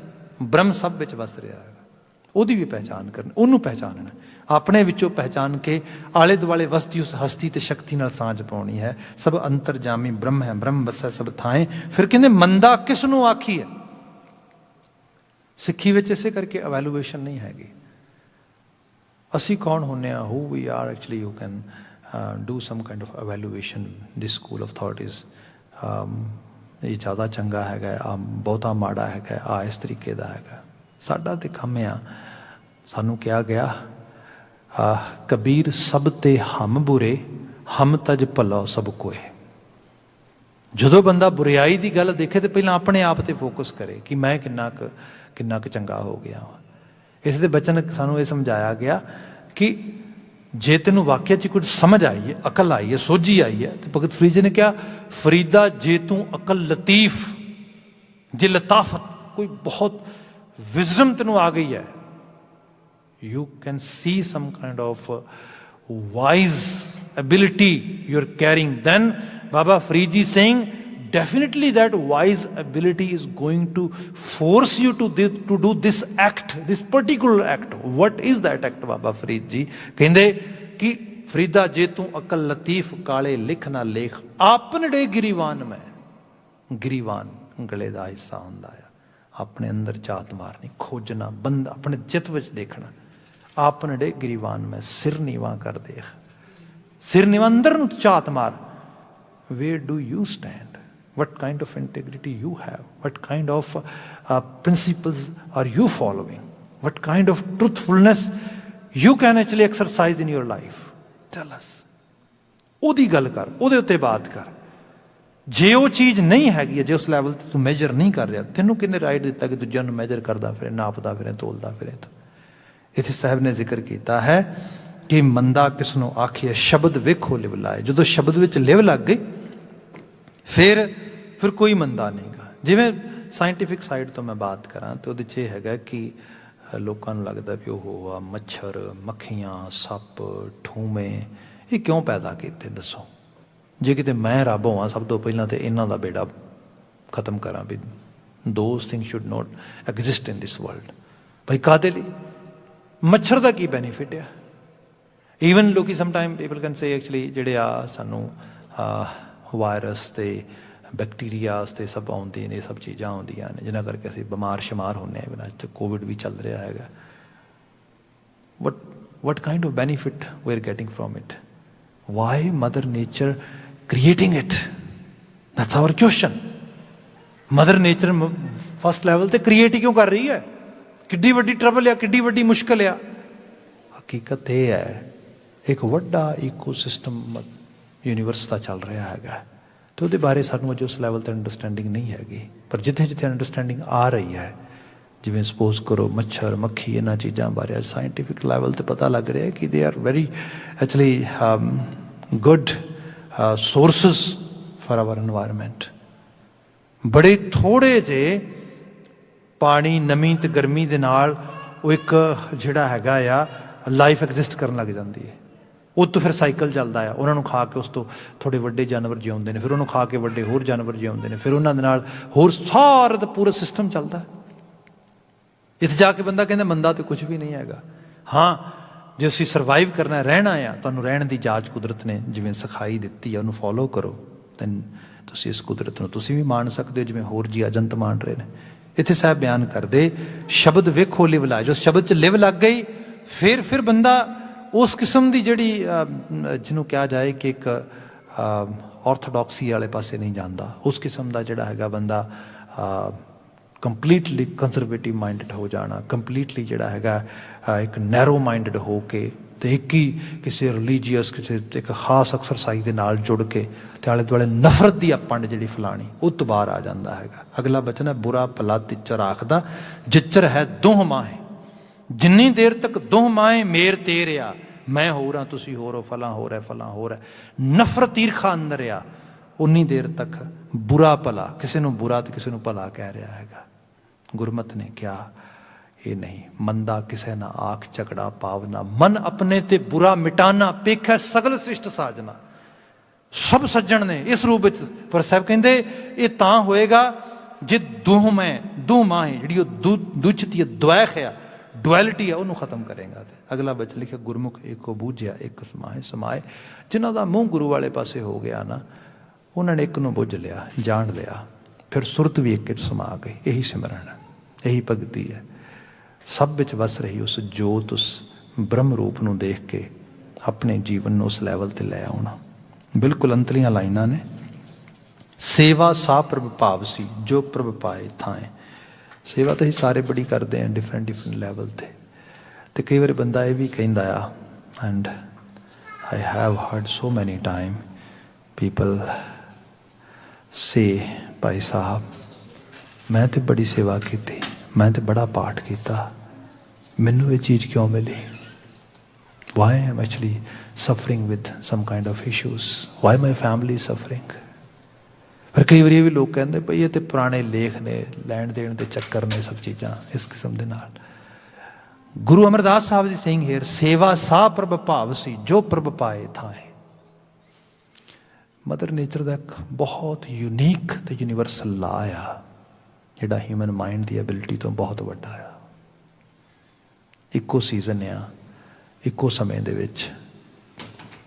ब्रह्म सब विच वस रहा है, ਉਹਦੀ भी पहचान करनी, ਉਹਨੂੰ पहचानना, अपने विचों पहचान के आले दुआले वसती उस हस्ती ते शक्ति नाल सांझ पाउणी है। सब अंतरजामी ब्रह्म है, ब्रह्म वसै सब थाएं। फिर कहंदे मंदा किस नूं आखी है। सिੱਖੀ विच इसे करके एवैल्यूएशन नहीं हैगी। असी कौन होने आ, who we are actually, you can do some kind of evaluation. This school of thought is ये ज़्यादा चंगा हैगा, बहुता माड़ा हैगा, इस तरीके का हैगा। साडा ते काम आ, सानू कहा गया कबीर सब ते हम बुरे हम तज भला सब कोए। ਜਦੋਂ ਬੰਦਾ ਬੁਰਿਆਈ ਦੀ ਗੱਲ ਦੇਖੇ ਤਾਂ ਪਹਿਲਾਂ ਆਪਣੇ ਆਪ 'ਤੇ ਫੋਕਸ ਕਰੇ ਕਿ ਮੈਂ ਕਿੰਨਾ ਕੁ ਚੰਗਾ ਹੋ ਗਿਆ ਵਾ। ਇਸ ਦੇ ਬਚਨ ਸਾਨੂੰ ਇਹ ਸਮਝਾਇਆ ਗਿਆ ਕਿ ਜੇ ਤੈਨੂੰ ਵਾਕਿਆ 'ਚ ਕੁਝ ਸਮਝ ਆਈ ਹੈ, ਅਕਲ ਆਈ ਹੈ, ਸੋਝੀ ਆਈ ਹੈ, ਤਾਂ ਭਗਤ ਫਰੀਦ ਜੀ ਨੇ ਕਿਹਾ ਫਰੀਦਾ ਜੇ ਤੂੰ ਅਕਲ ਲਤੀਫ, ਜੇ ਲਤਾਫਤ ਕੋਈ ਬਹੁਤ ਵਿਜ਼ਡਮ ਤੈਨੂੰ ਆ ਗਈ ਹੈ, you can see some kind of wise ability you're carrying, then Baba Farid ji saying definitely that wise ability is going to force you to do this act, this particular act. What is that act? Baba Farid ji ਕਹਿੰਦੇ ਕਿ ਫਰੀਦਾ ਜੇ ਤੂੰ ਅਕਲ ਲਤੀਫ ਕਾਲੇ ਲਿਖ ਨਾ ਲੇਖ ਆਪਨੜੇ ਗਿਰੀਵਾਨ ਮੈਂ। ਗਿਰੀਵਾਨ ਗਲੇ ਦਾ ਹਿੱਸਾ ਹੁੰਦਾ ਆ, ਆਪਣੇ ਅੰਦਰ ਝਾਤ ਮਾਰਨੀ, ਖੋਜਣਾ, ਬੰਦ ਆਪਣੇ ਚਿੱਤ ਵਿੱਚ ਦੇਖਣਾ। ਆਪਨੜੇ ਗਿਰੀਵਾਨ ਮੈਂ, ਸਿਰ ਨੀਵਾਂ ਕਰ ਦੇਖ, ਸਿਰ ਨੀਵਾਂ ਅੰਦਰ ਨੂੰ ਝਾਤ ਮਾਰ। Where do you stand? What kind of integrity you have? What kind of principles are you following? What kind of truthfulness you can actually exercise in your life? Tell us. ਉਹਦੀ ਗੱਲ ਕਰ, ਉਹਦੇ ਉੱਤੇ ਬਾਤ ਕਰ। ਜੇ ਉਹ ਚੀਜ਼ ਨਹੀਂ ਹੈਗੀ ਹੈ, ਜੇ ਉਸ ਲੈਵਲ 'ਤੇ ਤੂੰ ਮੈਜਰ ਨਹੀਂ ਕਰ ਰਿਹਾ, ਤੈਨੂੰ ਕਿਹਨੇ ਰਾਈਟ ਦਿੱਤਾ ਕਿ ਦੂਜਿਆਂ ਨੂੰ ਮੈਜਰ ਕਰਦਾ ਫਿਰੇ, ਨਾਪਦਾ ਫਿਰੇ, ਤੋਲਦਾ ਫਿਰੇ? ਇੱਥੇ ਸਾਹਿਬ ਨੇ ਜ਼ਿਕਰ ਕੀਤਾ ਹੈ ਕਿ ਮੰਦਾ ਕਿਸ ਨੂੰ ਆਖੀਏ ਸ਼ਬਦ ਵੇਖੋ ਲਿਵ ਲਾਏ। ਜਦੋਂ ਸ਼ਬਦ ਵਿੱਚ ਲਿਵ ਲੱਗ ਗਈ ਫਿਰ ਕੋਈ ਮੰਦਾ ਨਹੀਂ ਗਾ। ਜਿਵੇਂ ਸਾਇੰਟੀਫਿਕ ਸਾਈਡ ਤੋਂ ਮੈਂ ਬਾਤ ਕਰਾਂ ਤਾਂ ਉਹਦੇ 'ਚ ਇਹ ਹੈਗਾ ਕਿ ਲੋਕਾਂ ਨੂੰ ਲੱਗਦਾ ਵੀ ਉਹ ਮੱਛਰ, ਮੱਖੀਆਂ, ਸੱਪ, ਠੂਮੇ ਇਹ ਕਿਉਂ ਪੈਦਾ ਕੀਤੇ ਦੱਸੋ? ਜੇ ਕਿਤੇ ਮੈਂ ਰੱਬ ਹੋਵਾਂ ਸਭ ਤੋਂ ਪਹਿਲਾਂ ਤਾਂ ਇਹਨਾਂ ਦਾ ਬੇੜਾ ਖਤਮ ਕਰਾਂ ਵੀ those things should not exist in this world. ਭਾਈ ਕਾਹਦੇ ਲਈ? ਮੱਛਰ ਦਾ ਕੀ ਬੈਨੀਫਿਟ ਆ? ਈਵਨ ਲੋਕੀ sometime people can say actually ਜਿਹੜੇ ਆ ਸਾਨੂੰ ਵਾਇਰਸ ਅਤੇ ਬੈਕਟੀਰੀਆਸ ਅਤੇ ਸਭ ਆਉਂਦੇ ਨੇ, ਸਭ ਚੀਜ਼ਾਂ ਆਉਂਦੀਆਂ ਨੇ ਜਿਨ੍ਹਾਂ ਕਰਕੇ ਅਸੀਂ ਬਿਮਾਰ ਸ਼ਮਾਰ ਹੁੰਦੇ ਹਾਂ। ਇਵਨ ਅੱਜ ਤੱਕ ਕੋਵਿਡ ਵੀ ਚੱਲ ਰਿਹਾ ਹੈਗਾ। what kind of benefit we're getting from it? Why Mother Nature creating it? That's our question. Mother Nature first level 'ਤੇ ਕ੍ਰੀਏਟ ਹੀ ਕਿਉਂ ਕਰ ਰਹੀ ਹੈ? ਕਿੱਡੀ ਵੱਡੀ ਟਰਬਲ ਆ, ਕਿੱਡੀ ਵੱਡੀ ਮੁਸ਼ਕਿਲ ਆ। ਹਕੀਕਤ ਇਹ ਹੈ ਇੱਕ ਵੱਡਾ ਈਕੋਸਿਸਟਮ ਯੂਨੀਵਰਸ ਦਾ ਚੱਲ ਰਿਹਾ ਹੈਗਾ ਅਤੇ ਉਹਦੇ ਬਾਰੇ ਸਾਨੂੰ ਅਜੇ ਉਸ ਲੈਵਲ 'ਤੇ ਅੰਡਰਸਟੈਂਡਿੰਗ ਨਹੀਂ ਹੈਗੀ। ਪਰ ਜਿੱਥੇ ਜਿੱਥੇ ਅੰਡਰਸਟੈਂਡਿੰਗ ਆ ਰਹੀ ਹੈ, ਜਿਵੇਂ ਸਪੋਜ਼ ਕਰੋ ਮੱਛਰ, ਮੱਖੀ, ਇਹਨਾਂ ਚੀਜ਼ਾਂ ਬਾਰੇ ਅੱਜ ਸਾਇੰਟੀਫਿਕ ਲੈਵਲ 'ਤੇ ਪਤਾ ਲੱਗ ਰਿਹਾ ਕਿ they are very actually good sources for our environment. ਬੜੇ ਥੋੜ੍ਹੇ ਜਿਹੇ ਪਾਣੀ, ਨਮੀ ਅਤੇ ਗਰਮੀ ਦੇ ਨਾਲ ਉਹ ਇੱਕ ਜਿਹੜਾ ਹੈਗਾ ਆ ਲਾਈਫ ਐਗਜ਼ਿਸਟ ਕਰਨ ਲੱਗ ਜਾਂਦੀ ਹੈ। ਉਹ ਤੋਂ ਫਿਰ ਸਾਈਕਲ ਚੱਲਦਾ ਆ। ਉਹਨਾਂ ਨੂੰ ਖਾ ਕੇ ਉਸ ਤੋਂ ਥੋੜ੍ਹੇ ਵੱਡੇ ਜਾਨਵਰ ਜਿਉਂਦੇ ਨੇ, ਫਿਰ ਉਹਨੂੰ ਖਾ ਕੇ ਵੱਡੇ ਹੋਰ ਜਾਨਵਰ ਜਿਉਂਦੇ ਨੇ, ਫਿਰ ਉਹਨਾਂ ਦੇ ਨਾਲ ਹੋਰ ਸਾਰਾ ਦਾ ਪੂਰਾ ਸਿਸਟਮ ਚੱਲਦਾ। ਇੱਥੇ ਜਾ ਕੇ ਬੰਦਾ ਕਹਿੰਦਾ ਮੰਦਾ ਤਾਂ ਕੁਛ ਵੀ ਨਹੀਂ ਹੈਗਾ। ਹਾਂ, ਜੇ ਅਸੀਂ ਸਰਵਾਈਵ ਕਰਨਾ, ਰਹਿਣਾ ਆ, ਤੁਹਾਨੂੰ ਰਹਿਣ ਦੀ ਜਾਚ ਕੁਦਰਤ ਨੇ ਜਿਵੇਂ ਸਿਖਾਈ ਦਿੱਤੀ ਆ, ਉਹਨੂੰ ਫੋਲੋ ਕਰੋ ਤਾਂ ਤੁਸੀਂ ਇਸ ਕੁਦਰਤ ਨੂੰ ਤੁਸੀਂ ਵੀ ਮਾਣ ਸਕਦੇ ਹੋ ਜਿਵੇਂ ਹੋਰ ਜੀ ਅਜੰਤ ਮਾਣ ਰਹੇ ਨੇ। ਇੱਥੇ ਸਾਹਿਬ ਬਿਆਨ ਕਰਦੇ ਸ਼ਬਦ ਵੇਖੋ ਲਿਵ ਲਾਏ। ਜੋ ਸ਼ਬਦ 'ਚ ਲਿਵ ਲੱਗ ਗਈ ਫਿਰ ਬੰਦਾ ਉਸ ਕਿਸਮ ਦੀ ਜਿਹੜੀ ਜਿਹਨੂੰ ਕਿਹਾ ਜਾਏ ਕਿ ਇੱਕ ਆਰਥੋਡੋਕਸੀ ਵਾਲੇ ਪਾਸੇ ਨਹੀਂ ਜਾਂਦਾ। ਉਸ ਕਿਸਮ ਦਾ ਜਿਹੜਾ ਹੈਗਾ ਬੰਦਾ ਕੰਪਲੀਟਲੀ ਕੰਜ਼ਰਵੇਟਿਵ ਮਾਈਂਡਡ ਹੋ ਜਾਣਾ, ਕੰਪਲੀਟਲੀ ਜਿਹੜਾ ਹੈਗਾ ਇੱਕ ਨੈਰੋ ਮਾਈਂਡਡ ਹੋ ਕੇ ਅਤੇ ਇੱਕ ਹੀ ਕਿਸੇ ਰਿਲੀਜੀਅਸ ਕਿਸੇ ਇੱਕ ਖਾਸ ਐਕਸਰਸਾਈਜ਼ ਦੇ ਨਾਲ ਜੁੜ ਕੇ ਅਤੇ ਆਲੇ ਦੁਆਲੇ ਨਫ਼ਰਤ ਦੀ ਆਪੰਡ ਜਿਹੜੀ ਫੈਲਾਉਣੀ, ਉਹ ਤੋਂ ਬਾਹਰ ਆ ਜਾਂਦਾ ਹੈਗਾ। ਅਗਲਾ ਬਚਨ ਹੈ ਬੁਰਾ ਭਲਾ ਤਿੱਚਰ ਆਖਦਾ ਜਿੱਚਰ ਹੈ ਦੋਹ ਮਾਹੇ। ਜਿੰਨੀ ਦੇਰ ਤੱਕ ਦੋਹ ਮਾਹੇ ਮੇਰ ਤੇਰ ਆ, ਮੈਂ ਹੋਰ ਹਾਂ ਤੁਸੀਂ ਹੋਰ ਹੋ, ਫਲਾਂ ਹੋਰ ਹੈ ਫਲਾਂ ਹੋਰ ਹੈ, ਨਫ਼ਰਤ ਈਰਖਾ ਅੰਦਰ ਆ, ਉਨੀ ਦੇਰ ਤੱਕ ਬੁਰਾ ਭਲਾ, ਕਿਸੇ ਨੂੰ ਬੁਰਾ ਅਤੇ ਕਿਸੇ ਨੂੰ ਭਲਾ ਕਹਿ ਰਿਹਾ ਹੈਗਾ। ਗੁਰਮਤਿ ਨੇ ਕਿਹਾ ਇਹ ਨਹੀਂ, ਮੰਦਾ ਕਿਸੇ ਨਾ ਆਖ ਝਗੜਾ ਪਾਵਨਾ, ਮਨ ਆਪਣੇ ਤੇ ਬੁਰਾ ਮਿਟਾਨਾ, ਪੇਖੈ ਸਗਲ ਸ੍ਰਿਸ਼ਟ ਸਾਜਨਾ। ਸਭ ਸੱਜਣ ਨੇ ਇਸ ਰੂਪ ਵਿੱਚ। ਪਰ ਸਾਹਿਬ ਕਹਿੰਦੇ ਇਹ ਤਾਂ ਹੋਏਗਾ ਜੇ ਦੋਹ ਮਾਹੇ ਜਿਹੜੀ ਉਹ ਦੁਚਤੀ ਦਵੈਖ ਆ, ਡੁਐਲਿਟੀ ਆ, ਉਹਨੂੰ ਖਤਮ ਕਰੇਗਾ। ਤੇ ਅਗਲਾ ਬਚ ਲਿਖਿਆ ਗੁਰਮੁਖ ਏਕੋ ਬੂਝਿਆ ਇੱਕ ਸਮਾਏ। ਜਿਨ੍ਹਾਂ ਦਾ ਮੂੰਹ ਗੁਰੂ ਵਾਲੇ ਪਾਸੇ ਹੋ ਗਿਆ ਨਾ, ਉਹਨਾਂ ਨੇ ਇੱਕ ਨੂੰ ਬੁੱਝ ਲਿਆ, ਜਾਣ ਲਿਆ, ਫਿਰ ਸੁਰਤ ਵੀ ਇੱਕ 'ਚ ਸਮਾ ਗਈ। ਇਹੀ ਸਿਮਰਨ ਹੈ, ਇਹੀ ਭਗਤੀ ਹੈ। ਸਭ ਵਿੱਚ ਵਸ ਰਹੀ ਉਸ ਜੋਤ, ਉਸ ਬ੍ਰਹਮ ਰੂਪ ਨੂੰ ਦੇਖ ਕੇ ਆਪਣੇ ਜੀਵਨ ਨੂੰ ਉਸ ਲੈਵਲ 'ਤੇ ਲੈ ਆਉਣਾ। ਬਿਲਕੁਲ ਅੰਤਲੀਆਂ ਲਾਈਨਾਂ ਨੇ। ਸੇਵਾ ਸਾ ਪ੍ਰਭ ਭਾਵ ਸੀ ਜੋ ਪ੍ਰਭ ਪਾਏ ਥਾਏ। ਸੇਵਾ ਤਾਂ ਅਸੀਂ ਸਾਰੇ ਬੜੀ ਕਰਦੇ ਹਾਂ ਡਿਫਰੈਂਟ ਲੈਵਲ 'ਤੇ। ਅਤੇ ਕਈ ਵਾਰੀ ਬੰਦਾ ਇਹ ਵੀ ਕਹਿੰਦਾ ਆ And I have heard so many times people say, भाई साहब मैं तो बड़ी सेवा की, मैं तो बड़ा पाठ किया, मैनू ये चीज़ क्यों मिली? Why am I actually suffering with some kind of issues? Why my family is suffering? पर कई बार ये भी लोग कहते भाई ये तो पुराने लेख ने, लैण देण दे चक्कर ने, सब चीज़ां इस किस्म दे नाल। गुरु अमरदास साहब जी saying here, सेवा सा प्रभ भाव सी जो प्रभ पाए थाए। मदर नेचर का एक बहुत यूनीक तो यूनीवर्सल ला आ जिहड़ा ह्यूमन माइंड की एबिलिटी तो बहुत वड्डा आ। इक्को सीजन आ, इक्को समय दे विच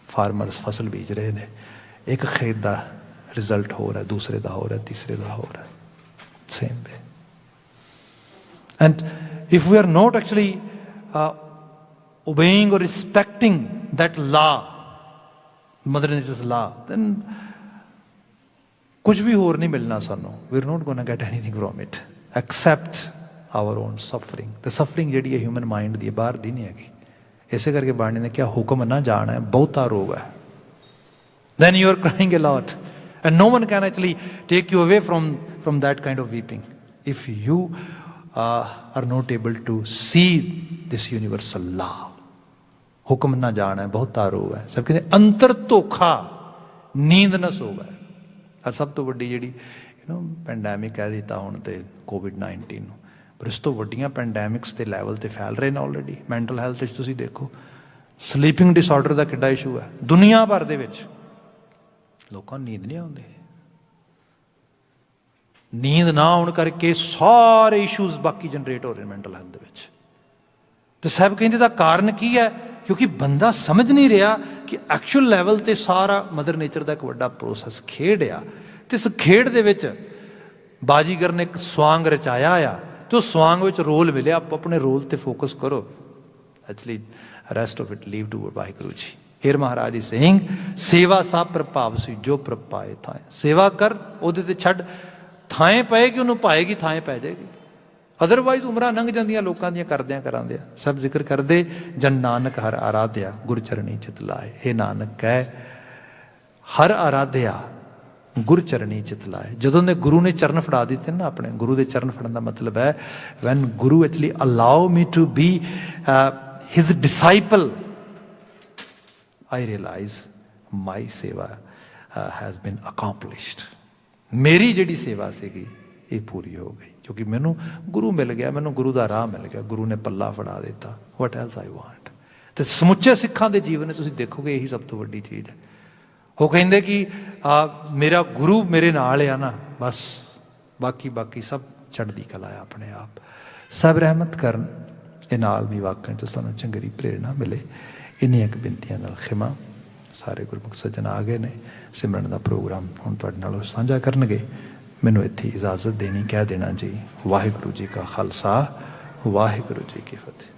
फार्मर्स फसल बीज रहे हैं, एक खेत का रिजल्ट हो रहा है, दूसरे का हो रहा है, तीसरे का हो रहा है, same way. And if we are not actually obeying or respecting that law, Mother Nature's law, then कुछ भी होर नहीं मिलना सानू। We are not going to get anything from it except our own suffering। The suffering जिहड़ी है ह्यूमन माइंड दी बाहर दी नहीं हैगी। इसे करके बाणी ने क्या हुक्म ना जाना है, बहुता रोग है। Then you are crying a lot and no one can actually take you away from that kind of weeping if you are not able to see this universal law। हुक्म ना जाना है, बहुत तारो है। सब कहते अंतर धोखा, नींद न सोवे। और सब तो वड्डी जिहड़ी पैंडैमिक कह दिता हुण ते कोविड-19 नूं, पर इस तो वड्डियां पैंडैमिक्स के लैवल ते फैल रहे हैं ऑलरेडी। मैंटल हैल्थ विच तुसीं देखो, स्लीपिंग डिसऑर्डर का किड्डा इशू है दुनिया भर दे विच। लोकां नूं नींद नहीं आउंदी, नींद ना आउण करके सारे इशूज़ बाकी जनरेट हो रहे हैं मैंटल हैल्थ दे विच। तो सब कहते दा कारण की है? क्योंकि बंदा समझ नहीं रहा कि एक्चुअल लैवल ते सारा मदर नेचर का एक वड्डा प्रोसैस खेड आ। ते इस खेड दे विच बाजीगर ने एक स्वांग रचाया आ, तो स्वांग विच रोल मिले, आप अपने रोल ते फोकस करो। Actually rest of it leave to Waheguru ji. फिर महाराज जी सेइंग, सेवा सा प्रभाव सी जो प्रभ पाए थाए। सेवा कर, ओदे ते छड्ड, थाएं पएगी उन्होंने पाएगी, थाएं पै जाएगी। अदरवाइज उमरां लंघ जांदियां लोकां दियां करदियां करांदियां। सब जिक्र करदे जन नानक हर आराध्या गुर चरणी चित लाए। हे नानक कह हर आराध्या गुर चरणी चित लाए। जदों दे गुरु ने चरण फड़ा दिते ना, अपने गुरु दे चरण फड़न दा मतलब है when guru actually allow me to be his disciple, I realise my seva has बिन अकॉम्पलिश्ड। मेरी जिहड़ी सेवा सीगी ये पूरी हो गई, क्योंकि मैनू गुरु मिल गया, मैनू गुरु का राह मिल गया, गुरु ने पल्ला फड़ा दिता। What else I want. तो समुचे सिखां दे जीवन में तुसीं देखोगे यही सब तो वड्डी चीज़ है। वो कहिंदे कि मेरा गुरु मेरे नाल है ना, बस बाकी सब चढ़दी कला है अपने आप। सब रहमत करन, ये नाल भी वाकई तो सानू चंगी प्रेरणा मिले। इन्नियां क बिनतियां नाल खिमा। सारे गुरमुख सज्जन आ गए ने, सिमरन का प्रोग्राम हुण तुहाडे नाल साझा करनगे। मैनू इत्थे इजाजत देनी, कह देना जी वाहिगुरू जी का खालसा, वाहिगुरू जी की फतेह।